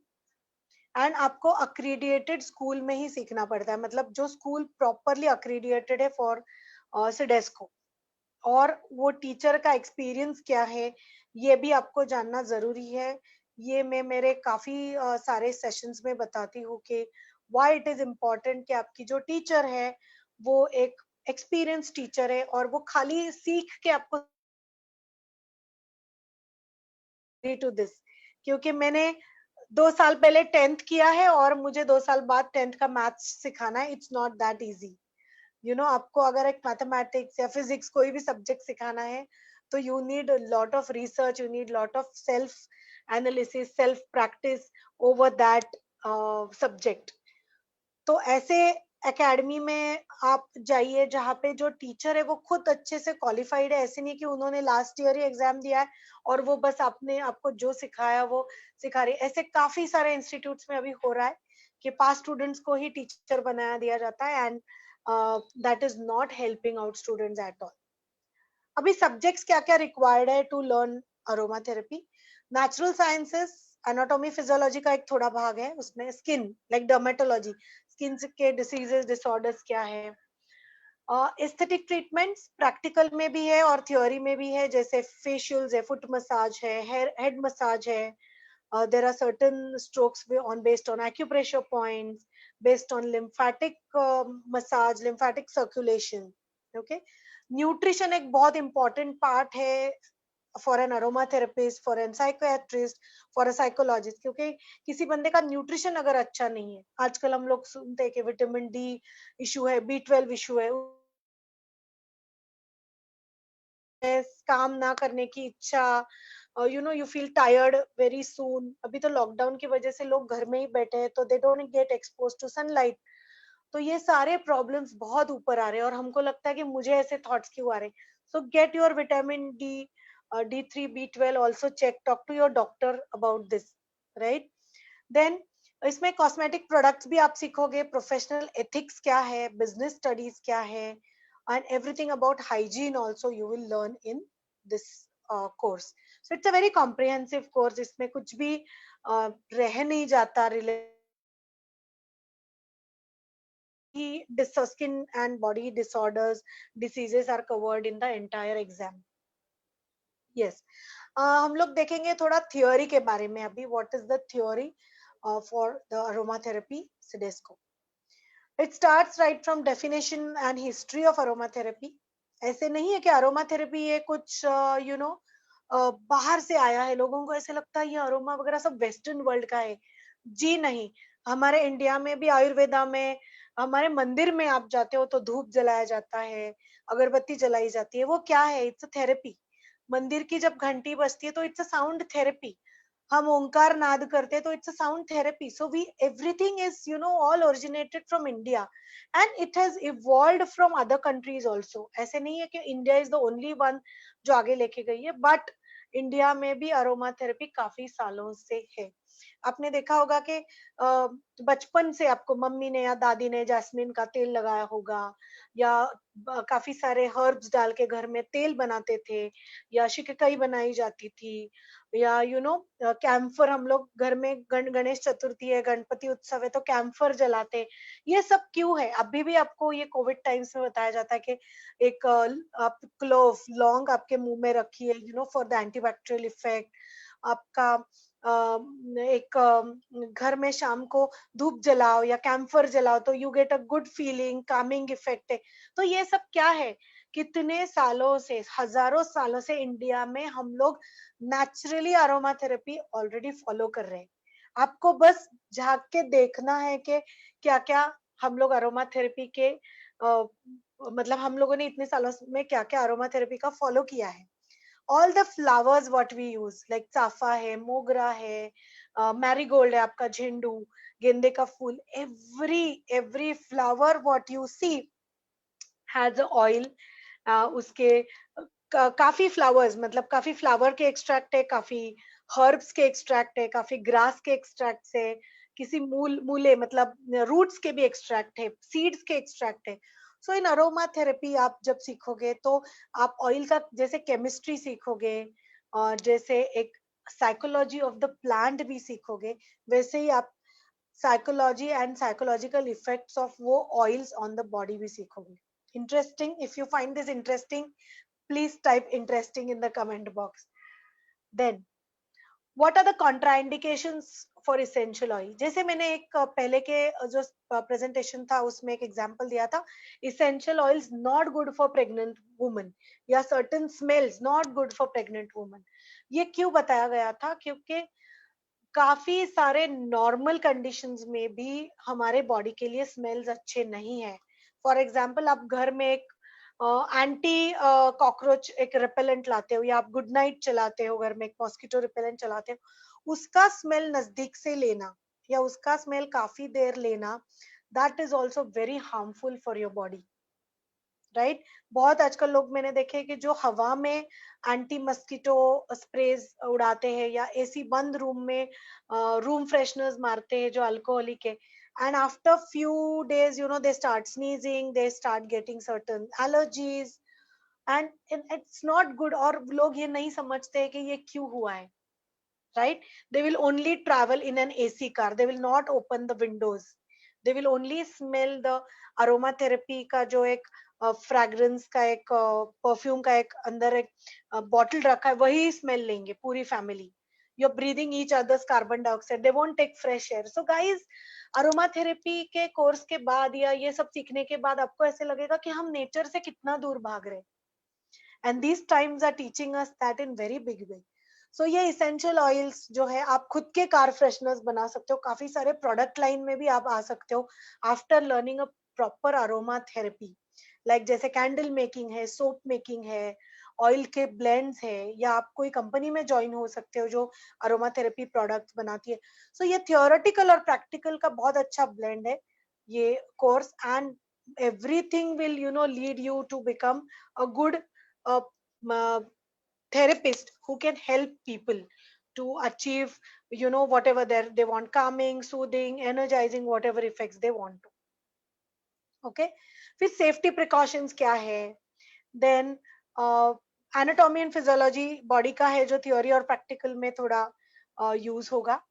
एंड आपको अक्रीडिएटेड स्कूल में ही सीखना पड़ता है, मतलब जो स्कूल प्रॉपरली अक्रीडिएटेड है फॉर सिडेस्को, और वो टीचर का एक्सपीरियंस क्या है ये भी आपको जानना जरूरी है। ये मैं मेरे काफी सारे सेशंस में बताती हूँ कि व्हाई इट इज इम्पोर्टेंट कि आपकी जो टीचर है वो एक एक्सपीरियंस टीचर है और वो खाली सीख के आपको टू दिस, क्योंकि मैंने 2 साल पहले 10th किया है और मुझे 2 साल बाद 10th का मैथ्स सिखाना है, it's not that easy. You know आपको अगर एक मैथमेटिक्स या फिजिक्स कोई भी सब्जेक्ट सिखाना है तो you need lot of research, you need lot of self analysis, self practice over that subject. तो ऐसे एकेडमी में आप जाइए जहाँ पे जो टीचर है वो खुद अच्छे से क्वालिफाइड है। ऐसे नहीं कि उन्होंने लास्ट ईयर ही एग्जाम दिया है और वो बस आपने आपको जो सिखाया वो सिखा रही। ऐसे काफी सारे इंस्टीट्यूट्स में अभी हो रहा है कि पास स्टूडेंट्स को ही टीचर बनाया दिया जाता है and that is not helping out students at all. अभी सब्जेक्ट्स क्या क्या रिक्वायर्ड है to learn aroma therapy? Natural sciences, anatomy physiology का एक थोड़ा भाग है उसमें, स्किन लाइक डर्मेटोलॉजी, स्किन के डिसीजेस डिसऑर्डर्स क्या है, एस्थेटिक ट्रीटमेंट्स प्रैक्टिकल में भी है और थ्योरी में भी है, जैसे फेशियल्स है, फुट मसाज है, हेड मसाज है, there are certain strokes on based on acupressure points, based on lymphatic massage, lymphatic circulation. Okay, nutrition एक बहुत important part है for an aromatherapist, for an psychiatrist, for a psychologist, क्योंकि किसी बंदे का nutrition अगर अच्छा नहीं है, आजकल हम लोग सुनते हैं कि विटामिन डी इशू है, B12 इशू है, काम ना करने की इच्छा, you know you feel tired very soon. अभी तो लॉकडाउन की वजह से लोग घर में ही बैठे हैं तो they don't get expose to sunlight. तो ये सारे प्रॉब्लम्स बहुत ऊपर आ रहे हैं और हमको लगता है कि मुझे ऐसे थॉट्स क्यों आ रहे हैं। So get your vitamin D, D3, B12 also check, talk to your doctor about this, right. Then इसमें कॉस्मेटिक प्रोडक्ट्स भी आप सीखोगे, प्रोफेशनल एथिक्स क्या है, बिजनेस स्टडीज क्या है, and everything about hygiene also you will learn in this course. So it's a very comprehensive course, इसमें कुछ भी रह नहीं जाता, skin and body disorders, diseases are covered in the entire exam. Yes, हम लोग देखेंगे थोड़ा थियोरी के बारे में अभी, what is the theory for the aromatherapy Sidesco. It starts right from definition and history of aromatherapy. ऐसे नहीं है कि aromatherapy ये कुछ you know बाहर से आया है, लोगों को ऐसे लगता है ये अरोमा वगैरह सब वेस्टर्न वर्ल्ड का है। जी नहीं, हमारे इंडिया में भी आयुर्वेदा में, हमारे मंदिर में आप जाते हो तो धूप जलाया जाता है, अगरबत्ती जलाई जाती है, वो क्या है? It's a therapy. मंदिर की जब घंटी बजती है तो इट्स अ साउंड थेरेपी। हम ओंकार नाद करते तो it's a sound therapy. So we everything is you know all originated from India and it has evolved from other countries also. ऐसे नहीं है कि India is the only one जो आगे लेके गई है, बट इंडिया में भी अरोमा थेरेपी काफी सालों से है। आपने देखा होगा कि बचपन से आपको मम्मी ने या दादी ने जैस्मिन का तेल लगाया होगा, या काफी सारे हर्ब्स डाल के घर में तेल बनाते थे, या शिककाई बनाई जाती थी, या यू नो कैम्फर, हम लोग घर में गणेश चतुर्थी है, गणपति उत्सव है तो कैम्फर जलाते। ये सब क्यों है? अभी भी आपको ये कोविड टाइम्स में बताया जाता है कि एक आप क्लोव लौंग आपके मुंह में रखिए, you know for the antibacterial effect. आपका एक घर में शाम को धूप जलाओ या कैम्फर जलाओ तो you get a good feeling, Kameng effect है। तो ये सब क्या है? कितने सालों से, हजारों सालों से इंडिया में हम लोग naturally aroma therapy already follow कर रहे हैं। आपको बस झांक के देखना है कि क्या क्या हम लोग अरोमा थेरेपी के मतलब हम लोगों ने इतने सालों में क्या क्या अरोमा थेरेपी का फॉलो किया है। All the flowers what we use, like चाफा है, मोगरा है, मैरीगोल्ड है, आपका झेंडू, गेंदे का फूल, every flower what you see has oil. उसके काफी फ्लावर्स, मतलब काफी फ्लावर के एक्सट्रैक्ट है, काफी हर्ब्स के एक्सट्रैक्ट है, काफी ग्रास के एक्सट्रैक्ट है, किसी मूले मतलब रूट्स के भी एक्सट्रैक्ट है, सीड्स के एक्सट्रैक्ट है। सो इन अरोमा थेरेपी आप जब सीखोगे तो आप ऑयल का जैसे केमिस्ट्री सीखोगे और जैसे एक साइकोलॉजी ऑफ द प्लांट भी सीखोगे, वैसे ही आप psychology and psychological effects of वो ऑयल्स ऑन द बॉडी भी सीखोगे। Interesting. If you find this interesting, please type interesting in the comment box. Then, what are the contraindications for essential oil? जैसे मैंने एक पहले के जो प्रेजेंटेशन था उसमें एक एग्जांपल दिया था, essential oils not good for pregnant women या certain smells not good for pregnant women। ये क्यों बताया गया था? क्योंकि काफी सारे नॉर्मल कंडीशंस में भी हमारे बॉडी के लिए स्मेल्स अच्छे नहीं है। फॉर एग्जाम्पल, आप घर में एक एंटी कॉकरोच एक रिपेलेंट लाते हो, या आप गुड नाइट चलाते हो, घर में एक मॉस्किटो रिपेलेंट चलाते हो, उसका स्मेल नजदीक से लेना या उसका स्मेल काफी देर लेना, that is also very harmful for your body, right. बहुत आजकल लोग मैंने देखे कि जो हवा में एंटी मस्कीटो स्प्रेज उड़ाते हैं, या एसी बंद रूम में रूम फ्रेशनर्स मारते हैं जो अल्कोहलिक है, and after few days they start sneezing, they start getting certain allergies, and it's not good। और लोग ये नहीं समझते हैं कि ये क्यों हुआ है, right? They will only travel in an AC car, they will not open the windows, they will only smell the aromatherapy का जो एक फ्रैग्रेंस का एक परफ्यूम का एक अंदर एक बॉटल रखा है, वही स्मेल लेंगे पूरी family. you're breathing each other's carbon dioxide, they won't take fresh air। so guys, aromatherapy के कोर्स के बाद या ये सब सीखने के बाद आपको ऐसे लगेगा कि हम नेचर से कितना दूर भाग रहे हैं, and these times are teaching us that in very big way। so ये essential oils जो है, आप खुद के कार फ्रेशनर्स बना सकते हो, काफी सारे प्रोडक्ट लाइन में भी आप आ सकते हो after learning a proper aroma therapy. Like जैसे कैंडल मेकिंग है, सोप मेकिंग है, ऑयल के ब्लेंड्स है, या आप कोई कंपनी में ज्वाइन हो सकते हो जो अरोमा थेरेपी प्रोडक्ट्स बनाती है। सो ये थियोरेटिकल और प्रैक्टिकल का बहुत अच्छा ब्लेंड है ये course, and everything will lead you to become a good uh, uh, therapist who can help people to achieve whatever they want, calming, soothing, energizing, whatever effects they want to। okay, फिर safety precautions क्या है, then anatomy and physiology body का है जो theory और practical में थोड़ा use होगा।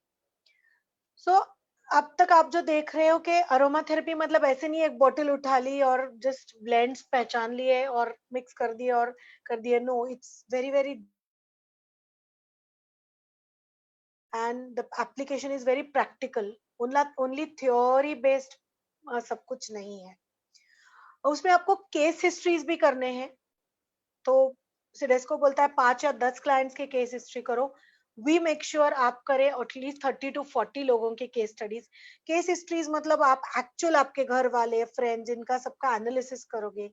सो अब तक आप जो देख रहे हो कि अरोमा थेरेपी मतलब ऐसे नहीं एक बोतल उठा ली और जस्ट ब्लेंड्स पहचान लिए और मिक्स कर दिए और कर दिए, no, it's very very, and the application is very practical. Only theory based सब कुछ नहीं है, उसमें आपको केस हिस्ट्रीज भी करने हैं। तो सिडेस्को बोलता है 5 या 10 क्लाइंट्स के केस हिस्ट्री करो। वी मेक श्योर आप करें एटलीस्ट 30 to 40 लोगों के केस स्टडीज। केस हिस्ट्रीज मतलब आप एक्चुअल आपके घर वाले फ्रेंड्स इनका सबका एनालिसिस करोगे।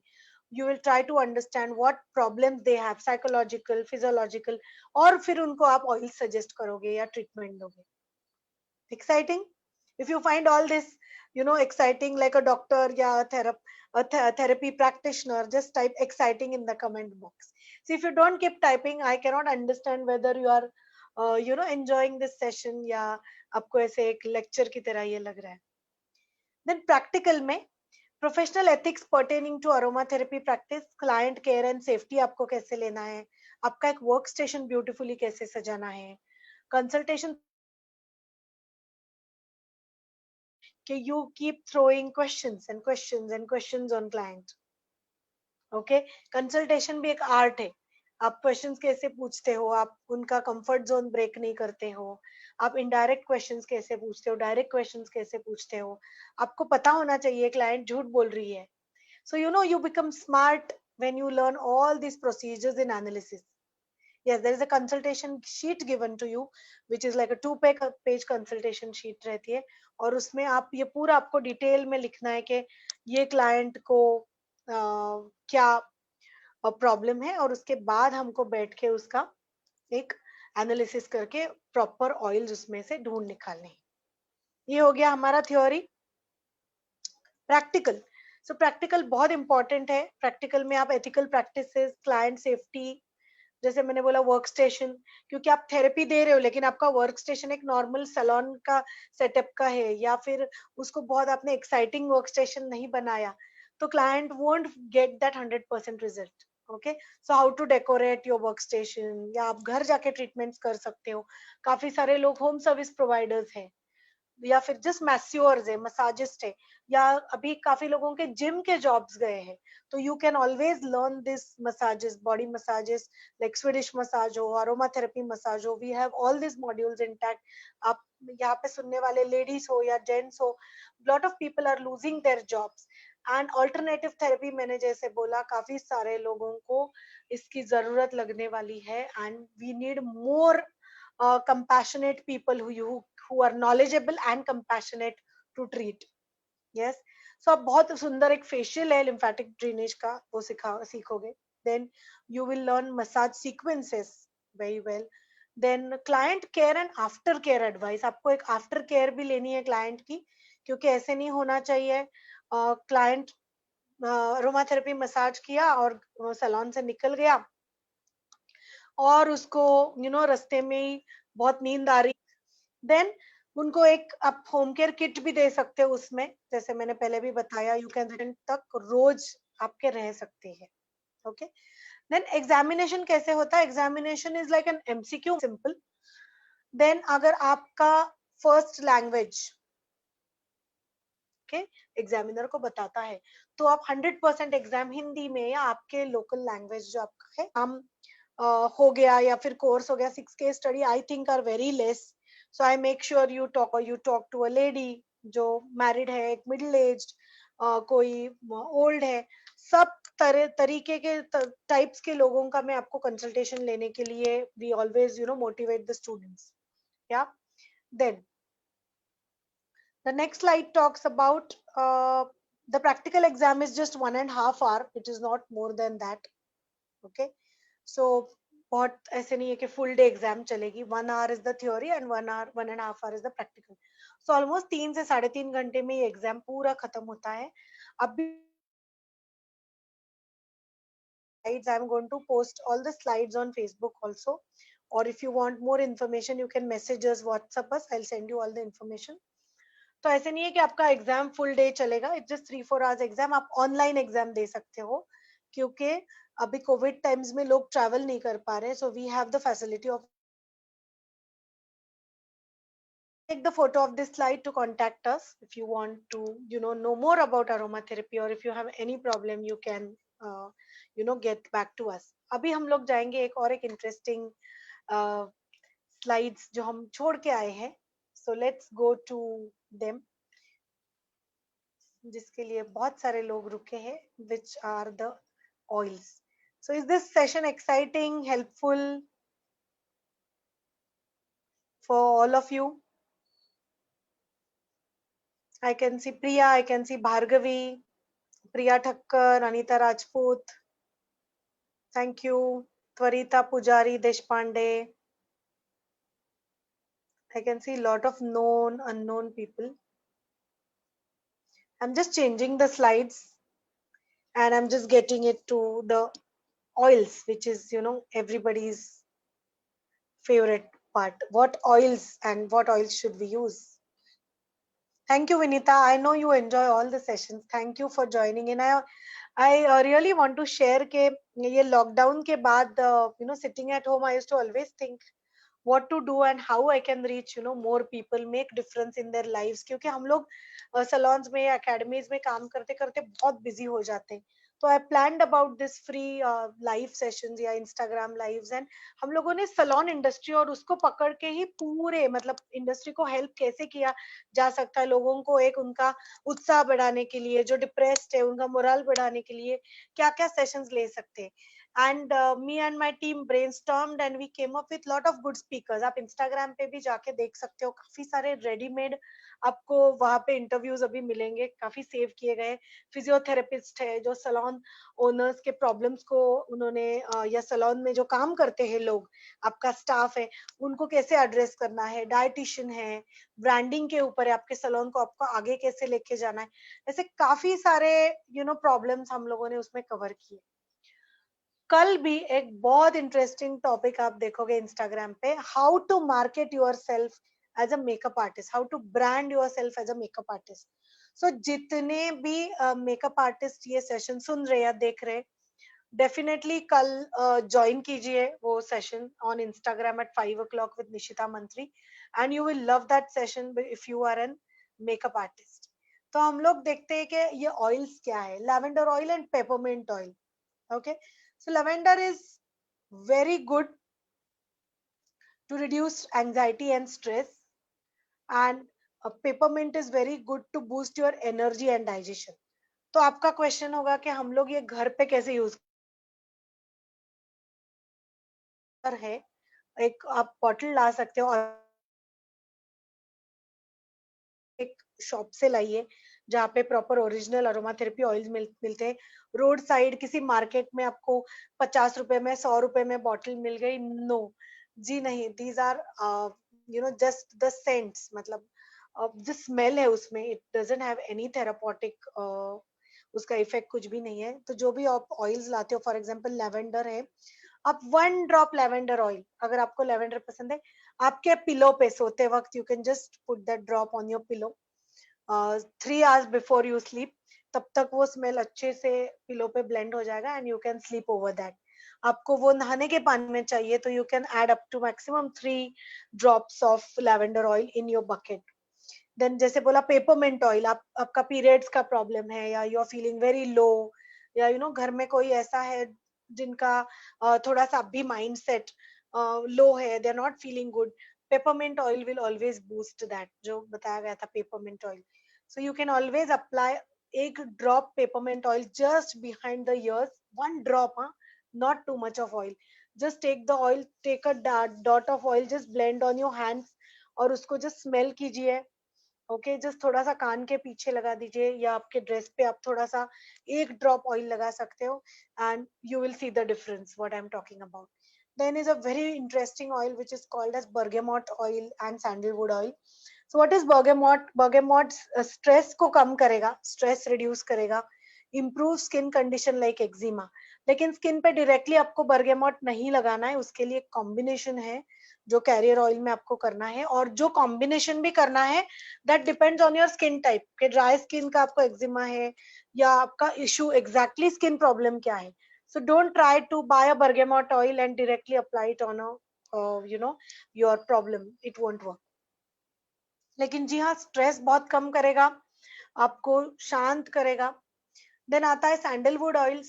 You will try to understand what problems they have, psychological, physiological, और फिर उनको आप ऑयल सजेस्ट करोगे या ट्रीटमेंट दोगे। exciting? If you find all this exciting like a doctor, yeah, a therapy practitioner, just type exciting in the comment box. See, if you don't keep typing, I cannot understand whether you are enjoying this session या आपको ऐसे एक lecture की तरह ये लग रहा है। then practical में professional ethics pertaining to aromatherapy practice, client care and safety आपको कैसे लेना है, आपका एक वर्क स्टेशन ब्यूटीफुली कैसे सजाना है, कंसल्टेशन कि you keep throwing questions and questions and questions on client। Okay, consultation भी एक आर्ट है। आप क्वेश्चंस कैसे पूछते हो, आप उनका कंफर्ट जोन ब्रेक नहीं करते हो, आप इनडायरेक्ट क्वेश्चंस कैसे पूछते हो, डायरेक्ट क्वेश्चंस कैसे पूछते हो, आपको पता होना चाहिए क्लाइंट झूठ बोल रही है। सो you become smart when you learn all these procedures in analysis। yes, there is a consultation sheet given to you which is like a 2 page consultation sheet रहती है, और उसमें आप ये पूरा आपको डिटेल में लिखना है कि ये क्लाइंट को क्या प्रॉब्लम है, और उसके बाद हमको बैठ के उसका एक एनालिसिस करके प्रॉपर ऑयल्स उसमें से ढूंढ निकालने हैं। ये हो गया हमारा थ्योरी। प्रैक्टिकल, सो प्रैक्टिकल बहुत इंपॉर्टेंट है। प्रैक्टिकल में आप एथिकल प्रैक्टिसेस, क्लाइंट सेफ्टी, जैसे मैंने बोला वर्क स्टेशन, क्योंकि आप थेरेपी दे रहे हो लेकिन आपका वर्क स्टेशन एक नॉर्मल सैलून का सेटअप का है, या फिर उसको बहुत आपने एक्साइटिंग वर्क स्टेशन नहीं बनाया, तो client won't get that 100% result. Okay, so how to decorate your work station, या आप घर जाके ट्रीटमेंट्स कर सकते हो। काफी सारे लोग होम सर्विस प्रोवाइडर्स हैं, या फिर जस्ट मैस्योर्स है, मसाजिस्ट है, या अभी काफी लोगों के जिम के जॉब्स गए हैं, तो you can always learn this massages, body massages, like Swedish massage हो, अरोमा थेरेपी मसाज हो, we have all this modules intact. आप यहाँ पे सुनने वाले लेडीज हो या जेंट्स हो, lot of people are losing their jobs, and alternative therapy मैंने जैसे बोला काफी सारे लोगों को इसकी जरूरत लगने वाली है, and we need more compassionate people who are knowledgeable and compassionate to treat. Yes. So आप बहुत सुंदर एक फेशियल है lymphatic drainage का वो सीखोगे. Then you will learn massage sequences very well. Then client care and after care advice. आपको एक after care भी लेनी है client की, क्योंकि ऐसे नहीं होना चाहिए client अरोमाथेरेपी मसाज किया और सैलून से निकल गया और उसको रास्ते में ही बहुत नींद आ रही. देन उनको एक आप होम केयर किट भी दे सकते हो उसमें, जैसे मैंने पहले भी बताया, यू कैन तक रोज आपके रह सकते हैं. ओके. देन एग्जामिनेशन कैसे होता है? Examination is like an MCQ, simple. Then अगर आपका फर्स्ट लैंग्वेज एग्जामिनर को बताता है तो आप 100% एग्जाम हिंदी में या आपके लोकल लैंग्वेज जो आपका है हम हो गया या फिर कोर्स हो गया. 6 case study I think are very less. So I make sure you talk to a lady जो मैरिड है, एक मिडिल एज्ड, कोई ओल्ड है, सब तरीके के टाइप्स के लोगों का मैं आपको कंसल्टेशन लेने के लिए we always motivate the students. या then the next slide talks about the practical exam is just 1.5 hour. It is not more than that. Okay. So बहुत ऐसे नहीं है कि full day exam चलेगी. 1 hour is the theory and 1.5 hour is the practical. So almost 3 से 3.5 घंटे में ये exam पूरा खत्म होता है. अभी slides, I'm going to post all the slides on Facebook also. Or if you want more information, you can message us, WhatsApp us. I'll send you all the information. तो ऐसे नहीं है कि आपका एग्जाम फुल डे चलेगा. It's just 3-4 hours exam. आप online exam दे सकते हो क्योंकि अभी कोविड टाइम्स में लोग ट्रैवल नहीं कर पा रहे. So we have the facility of take the photo of this slide to contact us if you want to know more about aromatherapy, or if you have any problem you can get back to us. अभी हम लोग जाएंगे एक और एक interesting slides जो हम छोड़ के आए हैं. So let's go to them, जिसके लिए बहुत सारे लोग रुके हैं, which are the oils. So is this session exciting, helpful for all of you? I can see Priya, I can see Bhargavi, Priya Thakkar, Anita Rajput. Thank you. Twarita Pujari Deshpande. I can see a lot of known, unknown people. I'm just changing the slides and I'm just getting it to the oils, which is, everybody's favorite part. What oils and what oils should we use? Thank you, Vinita. I know you enjoy all the sessions. Thank you for joining in. I really want to share के ये lockdown के बाद sitting at home, I used to always think what to do and how I can reach more people, make difference in their lives. क्योंकि हम लोग salons में या academies में काम करते करते बहुत busy हो जाते हैं. तो I planned about this free live sessions या Instagram lives, and हम लोगों ने salon industry और उसको पकड़ के ही पूरे मतलब industry को help कैसे किया जा सकता है, लोगों को एक उनका उत्साह बढ़ाने के लिए, जो डिप्रेस्ड है उनका मोरल बढ़ाने के लिए क्या क्या सेशंस ले सकते हैं. And me and my team brainstormed and we came up with lot of good speakers. आप Instagram पे भी जाके देख सकते हो, काफी सारे रेडीमेड आपको वहां पे इंटरव्यूज अभी मिलेंगे, काफी सेव किए गए. फिजियोथेरेपिस्ट है जो सैलून ओनर्स के प्रॉब्लम्स को उन्होंने या सैलून में जो काम करते हैं लोग, आपका स्टाफ है, उनको कैसे एड्रेस करना है. डाइटिशियन है, ब्रांडिंग के ऊपर है, आपके सैलून को आपको आगे कैसे लेके जाना है. ऐसे काफी सारे प्रॉब्लम्स हम लोगों ने उसमें कवर किए. कल भी एक बहुत इंटरेस्टिंग टॉपिक आप देखोगे इंस्टाग्राम पे, how to market yourself as a makeup artist, how to brand yourself as a makeup artist. So जितने भी मेकअप आर्टिस्ट ये सेशन सुन रहे या देख रहे, डेफिनेटली कल ज्वाइन कीजिए वो session on Instagram at 5 o'clock with Nishita Mantri, and you will love that session if you are an makeup artist. तो हम लोग देखते हैं कि ये ऑयल्स क्या है. Lavender oil and peppermint oil. Okay, so lavender is very good to reduce anxiety and stress, and peppermint is very good to boost your energy and digestion. तो आपका क्वेश्चन होगा कि हम लोग ये घर पे कैसे यूज है. एक आप बॉटल ला सकते हो, और एक शॉप से लाइए जहाँ पे proper original aroma therapy oil मिलते हैं। रोड साइड किसी मार्केट में आपको 50 रुपए में 100 रुपए में बॉटल मिल गई, नो जी नहीं, these are just the scents, मतलब जो स्मेल है उसमें, it doesn't have any therapeutic, उसका इफेक्ट कुछ भी नहीं है। तो जो भी आप ऑयल्स लाते हो, फॉर एग्जाम्पल लेवेंडर है, आप 1 ड्रॉप लेवेंडर ऑयल, अगर आपको लेवेंडर पसंद है, आपके पिलो पे सोते वक्त you can just put that drop on your pillow 3 hours before you sleep, तब तक वो स्मेल अच्छे से पिलो पे ब्लेंड हो जाएगा and you can sleep over that. आपको वो नहाने के पानी में चाहिए तो you can add up to maximum 3 drops of lavender oil in your bucket. Then जैसे बोला पेपरमेंट ऑयल, आपका पीरियड्स का प्रॉब्लम है, या you are feeling very low, या घर में कोई ऐसा है जिनका थोड़ा सा भी माइंड सेट लो है, they are not feeling good, peppermint oil will always boost that, जो बताया गया था peppermint oil. So you can always apply 1 drop peppermint oil just behind the ears, 1 drop, हाँ, not too much of oil, just take the oil, take a dot of oil, just blend on your hands और उसको just smell कीजिए। Okay, just थोड़ा सा कान के पीछे लगा दीजिए, या आपके ड्रेस पे आप थोड़ा सा 1 ड्रॉप ऑयल लगा सकते हो, and you will see the difference what I am talking about. Then is a very interesting oil which is called as bergamot oil and sandalwood oil. So what is bergamot? bergamot stress को कम करेगा, stress reduce करेगा, improve skin condition like eczema. लेकिन skin पे directly आपको bergamot नहीं लगाना है, उसके लिए कॉम्बिनेशन है जो कैरियर ऑयल में आपको करना है, और जो कॉम्बिनेशन भी करना है that depends on your skin type, के ड्राई स्किन का आपको एक्जिमा है या आपका इशू एग्जैक्टली स्किन प्रॉब्लम क्या है। So don't try to buy a bergamot oil and directly apply it on your problem, it won't work. लेकिन जी हाँ, स्ट्रेस बहुत कम करेगा, आपको शांत करेगा। देन आता है सैंडलवुड ऑयल,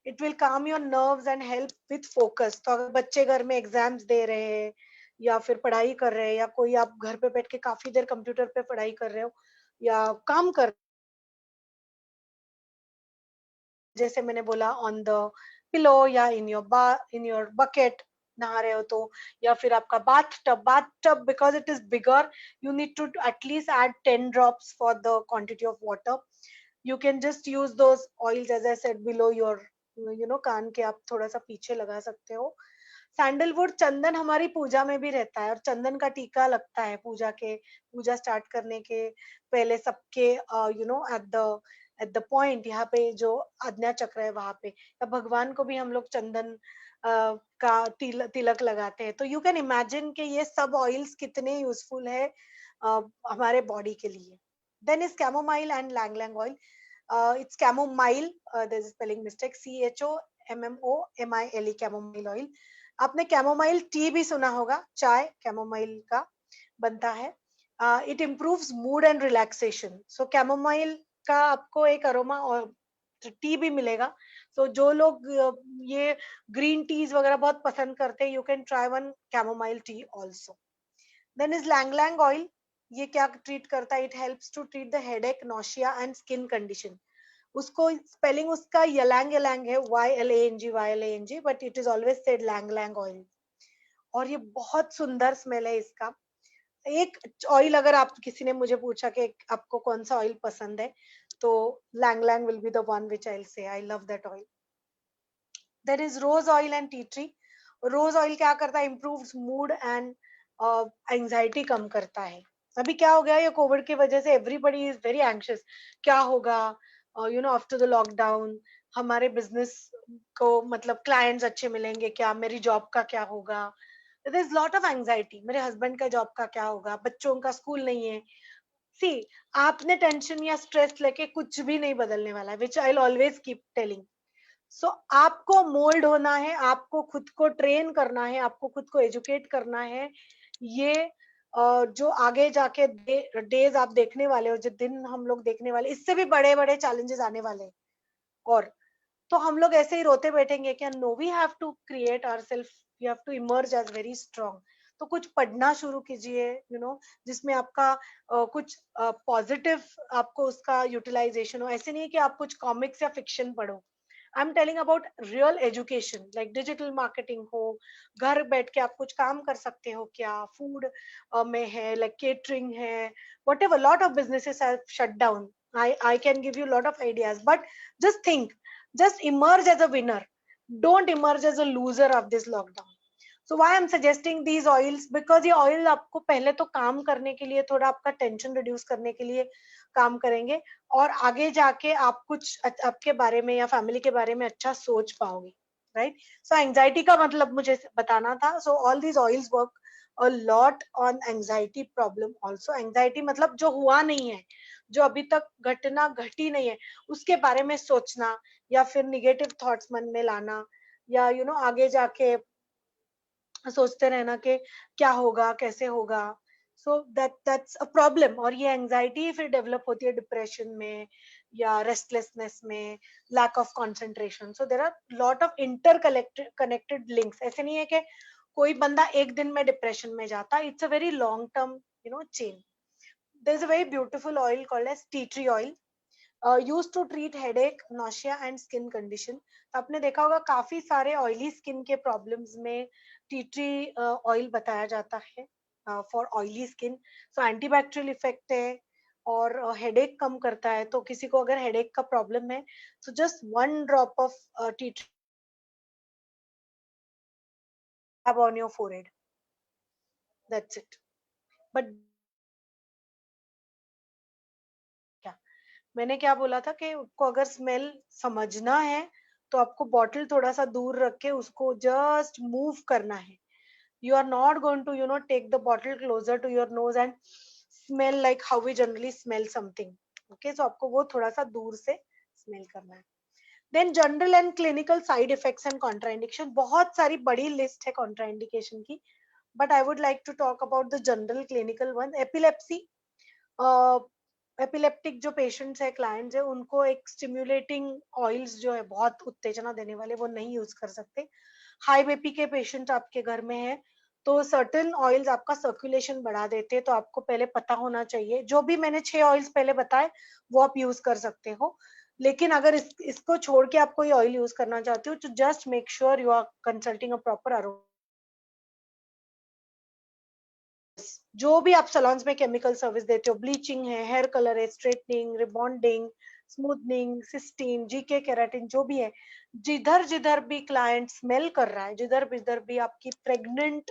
इट विल काम your nerves and help with focus. तो अगर बच्चे घर में एग्जाम्स दे रहे हैं या फिर पढ़ाई कर रहे हैं, या कोई आप घर पे बैठ के काफी देर कंप्यूटर पे पढ़ाई कर रहे हो या काम कर, जैसे मैंने बोला ऑन द पिलो या इन योर बकेट नहा रहे हो तो, या फिर आपका bathtub because it is bigger, you need to at least add 10 drops for the quantity of water. you can just use those oils as I said below your कान के आप थोड़ा सा पीछे लगा सकते हो। सैंडलवुड चंदन हमारी पूजा में भी रहता है, और चंदन का टीका लगता है पूजा स्टार्ट करने के पहले सबके एट द पॉइंट, यहाँ पे जो आज्ञा चक्र है वहां पे, या भगवान को भी हम लोग चंदन का तिलक लगाते हैं। तो यू कैन इमेजिन कि ये सब ऑयल्स कितने यूजफुल है हमारे बॉडी के लिए। Then is chamomile and ylang ylang oil, it's chamomile, there's a spelling mistake, CHOMMOMILE, chamomile oil। आपने कैमोमाइल टी भी सुना होगा, चाय कैमोमाइल का बनता है। It improves mood and relaxation. So chamomile का आपको एक अरोमा और टी भी मिलेगा। सो जो लोग ये ग्रीन टीज वगैरह बहुत पसंद करते हैं, you can try one chamomile tea also. Then is ylang ylang oil, ये क्या ट्रीट करता है? It helps to treat the headache, nausea and skin condition. उसको स्पेलिंग उसका यलैंग यलैंग है, YLANG, but it is always said ylang ylang oil. और ये बहुत सुंदर स्मेल है इसका। एक ऑयल अगर आप किसी ने मुझे पूछा कि आपको कौन सा ऑयल पसंद है, तो ylang ylang will be the one which I will say I love that oil. There is rose oil and tea tree. Rose oil क्या करता है? इम्प्रूव्स मूड एंड एंजाइटी कम करता है। अभी क्या हो गया, ये कोविड की वजह से एवरीबडी इज वेरी एंग्शियस, क्या होगा आफ्टर द लॉकडाउन, हमारे बिजनेस को मतलब क्लाइंट्स अच्छे मिलेंगे क्या, मेरी जॉब का क्या होगा, there is lot of anxiety, मेरे हस्बैंड का जॉब का क्या होगा, बच्चों का स्कूल नहीं है। सी, आपने टेंशन या स्ट्रेस लेके कुछ भी नहीं बदलने वाला है, विच आई ऑलवेज कीप टेलिंग। सो आपको मोल्ड होना है, आपको खुद को ट्रेन करना है, आपको खुद को एजुकेट करना है। ये जो आगे जाके डेज आप देखने वाले हो, जो दिन हम लोग देखने वाले, इससे भी बड़े बड़े चैलेंजेस आने वाले हैं। और तो हम लोग ऐसे ही रोते बैठेंगे क्या? No, we have to create ourself, we have to emerge as very strong. तो कुछ पढ़ना शुरू कीजिए, जिसमें आपका कुछ पॉजिटिव आपको उसका यूटिलाइजेशन हो। ऐसे नहीं है कि आप कुछ कॉमिक्स या फिक्शन पढ़ो, I am telling about real education, like digital marketing हो, घर बैठ के आप कुछ काम कर सकते हो क्या, फूड में है, लाइक केटरिंग है, whatever, lot of businesses are shut down. I can give you a lot of ideas, but just think, just emerge as a winner. Don't emerge as a loser of this lockdown. So why I'm suggesting these oils, because ये oil आपको पहले तो काम करने के लिए, थोड़ा आपका टेंशन रिड्यूस करने के लिए काम करेंगे, और आगे जाके आप कुछ आपके बारे में या फैमिली के बारे में अच्छा सोच पाओगे, राइट. सो एंजाइटी का मतलब मुझे बताना था. So all these oils work a lot on anxiety problem also. Anxiety मतलब जो हुआ नहीं है, जो अभी तक घटना घटी नहीं है, उसके बारे में सोचना, या फिर निगेटिव थॉट्स मन में लाना, या आगे जाके सोचते रहना कि क्या होगा, कैसे होगा. So that's a problem. और ये एंजाइटी फिर डेवलप होती है डिप्रेशन में, या रेस्टलेसनेस में, lack of concentration. So there are lot of interconnected links. ऐसे नहीं है कि कोई बंदा एक दिन में डिप्रेशन में जाता. It's a very long term chain. There is a very beautiful oil called as tea tree oil, use to treat headache, nausea and skin condition. तो आपने देखा होगा काफी सारे ऑयली स्किन के प्रॉब्लम्स में टी ट्री ऑयल बताया जाता है for oily skin. So antibacterial effect है, और हेडेक कम करता है. तो किसी को अगर हेडेक का प्रॉब्लम है, so just one drop of tea tree rub on your forehead. That's it. But क्या, मैंने क्या बोला था कि आपको अगर स्मेल समझना है, तो आपको बॉटल थोड़ा सा दूर रख के उसको जस्ट मूव करना है. You are not going to take the bottle closer to your nose and smell like how we generally smell something. Okay, so आपको वो थोड़ा सा दूर से स्मेल करना है. Then general and clinical side effects and contraindication. बहुत सारी बड़ी लिस्ट है कॉन्ट्राइंडिकेशन की, but I would like to talk about the general clinical one. Epilepsy. Epileptic जो पेशेंट्स है, क्लाइंट्स है, उनको एक स्टिम्युलेटिंग ऑयल्स जो है, बहुत उत्तेजना देने वाले, वो नहीं यूज कर सकते. हाई बीपी के पेशेंट आपके घर में है, तो सर्टेन ऑयल्स आपका सर्कुलेशन बढ़ा देते हैं, तो आपको पहले पता होना चाहिए. जो भी मैंने 6 ऑयल्स पहले बताए वो आप यूज कर सकते हो. लेकिन अगर इसको छोड़ के आप कोई ऑयल यूज करना चाहते हो, तो just make sure you are consulting a proper. जो भी आप सलोन्स में केमिकल सर्विस देते हो, ब्लीचिंग है, हेयर कलर है, straightening, rebonding, smoothening, cysteine, GK keratin, जो भी है, जिधर जिधर भी क्लाइंट स्मेल कर रहा है, जिधर जिधर भी आपकी प्रेग्नेंट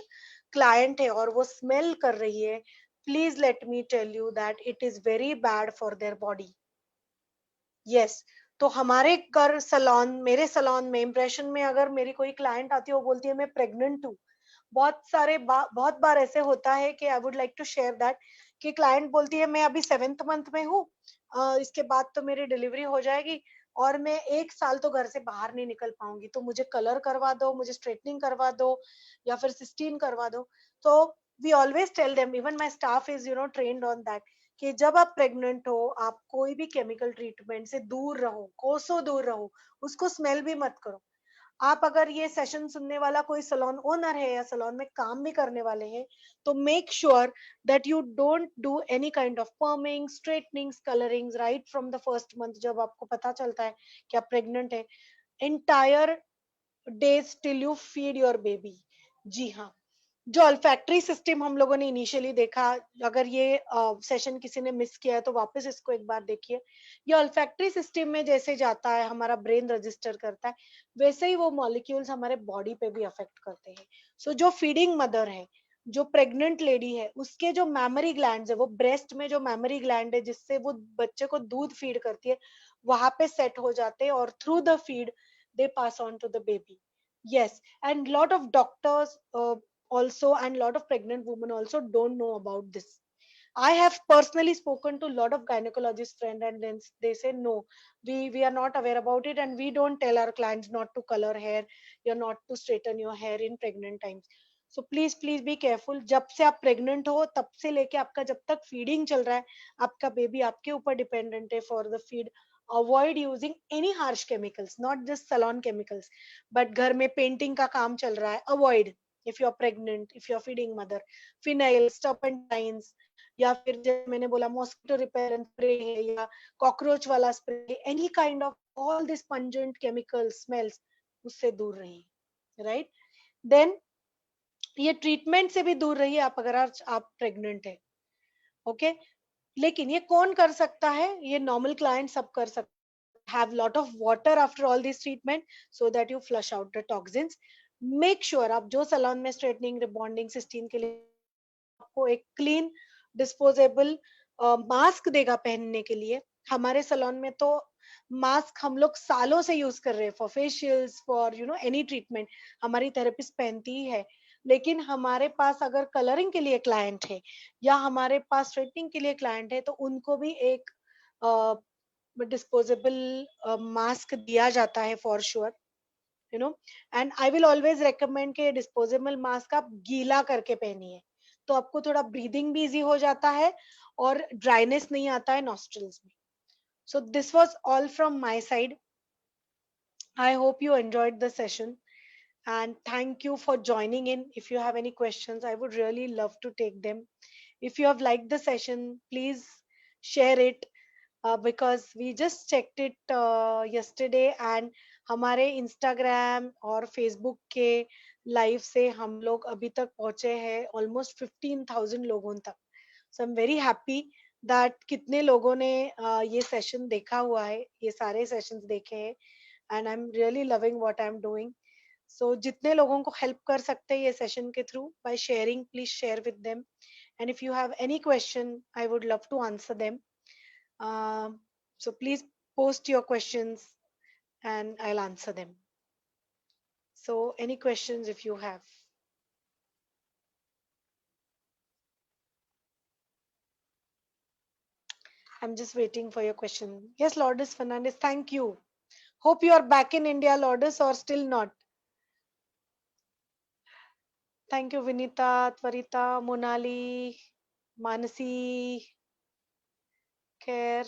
क्लाइंट है और वो स्मेल कर रही है, please let me tell you that it is very bad for their body. Yes. तो हमारे कर सलोन, मेरे सलोन में इम्प्रेशन में अगर मेरी कोई क्लाइंट आती है, वो बोलती है मैं प्रेग्नेंट हूँ. बहुत बार ऐसे होता है कि I would like to share that, कि क्लाइंट बोलती है मैं अभी 7th मंथ में हूँ, इसके बाद तो मेरी डिलीवरी हो जाएगी, और मैं 1 साल तो घर से बाहर नहीं निकल पाऊंगी, तो मुझे कलर करवा दो, मुझे स्ट्रेटनिंग करवा दो, या फिर सिस्टीन करवा दो. तो we always tell them, even my staff is trained on that, कि जब आप प्रेग्नेंट हो, आप कोई भी केमिकल ट्रीटमेंट से दूर रहो, कोसों दूर रहो, उसको स्मेल भी मत करो. आप अगर ये सेशन सुनने वाला कोई सलोन ओनर है, या सलोन में काम भी करने वाले हैं, तो make sure that you don't do any kind of perming, straightenings, colourings right from the first month, जब आपको पता चलता है कि आप प्रेग्नेंट है, entire days till you feed your baby. जी हाँ. जो अल्फैक्टरी सिस्टम हम लोगों ने इनिशियली देखा, अगर ये सेशन किसी ने मिस किया है तो वापस इसको एक बार देखिए. ये अल्फैक्टरी सिस्टम में जैसे जाता है, हमारा ब्रेन रजिस्टर करता है, वैसे ही वो मॉलिक्यूल्स हमारे बॉडी पे भी अफेक्ट करते हैं. सो जो फीडिंग मदर है, जो प्रेग्नेंट लेडी है, उसके जो मैमरी ग्लैंड्स है, वो ब्रेस्ट में जो मैमरी ग्लैंड है जिससे वो बच्चे को दूध फीड करती है, वहां पे सेट हो जाते हैं, और through the feed they pass on to the baby. Yes. And lot of doctors also, and lot of pregnant women also don't know about this. I have personally spoken to a lot of gynecologist friend, and then they say no, we are not aware about it, and we don't tell our clients not to color hair, you're not to straighten your hair in pregnant times. So please be careful. जब से आप pregnant हो, तब से लेके आपका जब तक फीडिंग चल रहा है, आपका बेबी आपके ऊपर डिपेंडेंट है for the feed. Avoid using any harsh chemicals, not just salon chemicals, but घर में पेंटिंग का काम चल रहा है, avoid. if you're pregnant, if you're feeding mother, phenyl, turpentines, या फिर जैसे मैंने बोला मॉस्किटो रिपेलेंट स्प्रे है या कॉकरोच वाला spray, any kind of all this pungent chemical smells, उससे दूर रहिए, राइट। देन ये ट्रीटमेंट से भी दूर रहिए आप अगर आप प्रेग्नेंट है, ओके। लेकिन ये कौन कर सकता है? ये नॉर्मल क्लाइंट सब कर सकते। have lot of water after all this treatment so that you flush out the toxins. Make sure आप जो सैलून में स्ट्रेटनिंग रिबॉन्डिंग सिस्टीन के लिए आपको एक क्लीन डिस्पोजेबल मास्क देगा पहनने के लिए। हमारे सैलून में तो मास्क हम लोग सालों से यूज कर रहे हैं for facials, for you know any treatment, हमारी थेरेपिस्ट पहनती ही है। लेकिन हमारे पास अगर कलरिंग के लिए क्लाइंट है या हमारे पास स्ट्रेटनिंग के लिए क्लाइंट है तो उनको भी एक डिस्पोजेबल मास्क दिया जाता है for sure, you know. And I will always recommend के डिस्पोजेबल मास्क आप गीला करके पहनिए, तो आपको थोड़ा ब्रीदिंग भी इजी हो जाता है और ड्राइनेस नहीं आता है नॉस्ट्रल्स में। So this was all from my side. I hope you enjoyed the session and thank you for joining in. If you have any questions, I would really love to take them. If you have liked the session, please share it, because we just checked it yesterday and हमारे Instagram और Facebook के live से हम लोग अभी तक पहुंचे हैं ऑलमोस्ट 15,000 लोगों तक। So I am very happy that कितने लोगों ने ये सेशन देखा हुआ है, ये सारे सेशंस देखे हैं, and I am really loving what I am doing. So जितने लोगों को हेल्प कर सकते हैं ये सेशन के through by sharing, please share with them. And if you have any question I would love to answer them. So please post your questions and I'll answer them. So any questions if you have? I'm just waiting for your question. Yes, Lourdes Fernandez, thank you. Hope you are back in India, Lourdes, or still not. Thank you, Vinita, Tvarita, Monali, Manasi, Care,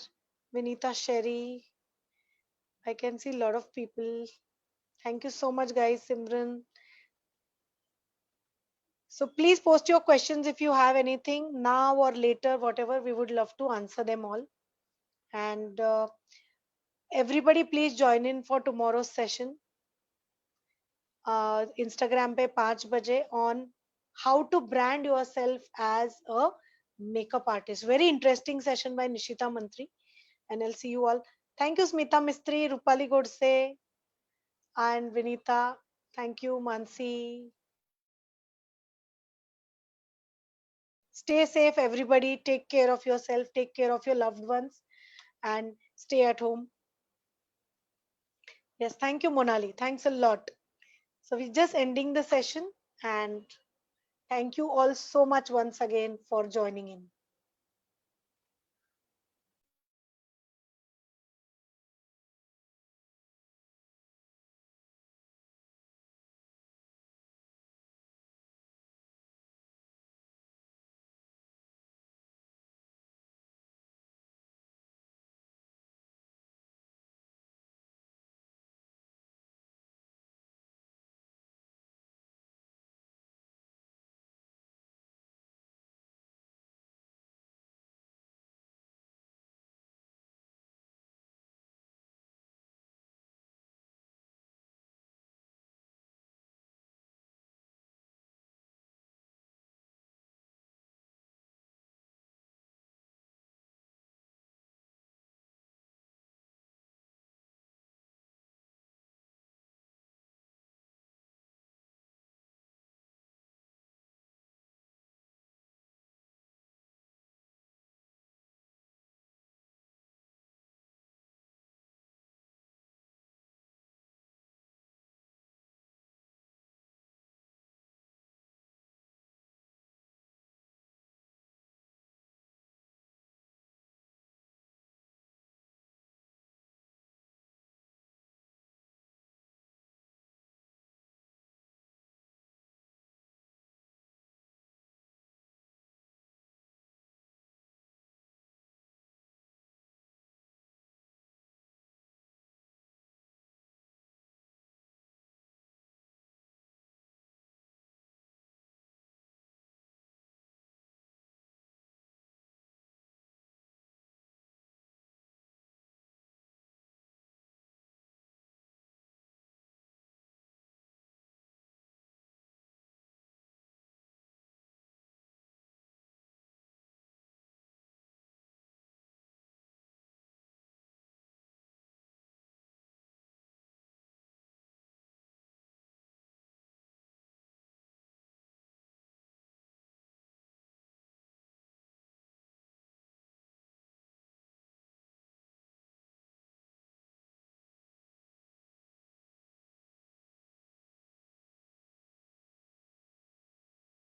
Vinita Sherry. I can see a lot of people. Thank you so much, guys. Simran. So please post your questions if you have anything now or later, whatever. We would love to answer them all. And everybody, please join in for tomorrow's session. Instagram पे 5 बजे on how to brand yourself as a makeup artist. Very interesting session by Nishita Mantri. And I'll see you all. Thank you, Smita Mistry, Rupali Godse, and Vinita. Thank you, Mansi. Stay safe, everybody. Take care of yourself, take care of your loved ones, and stay at home. Yes, thank you, Monali. Thanks a lot. So we're just ending the session, and thank you all so much once again for joining in.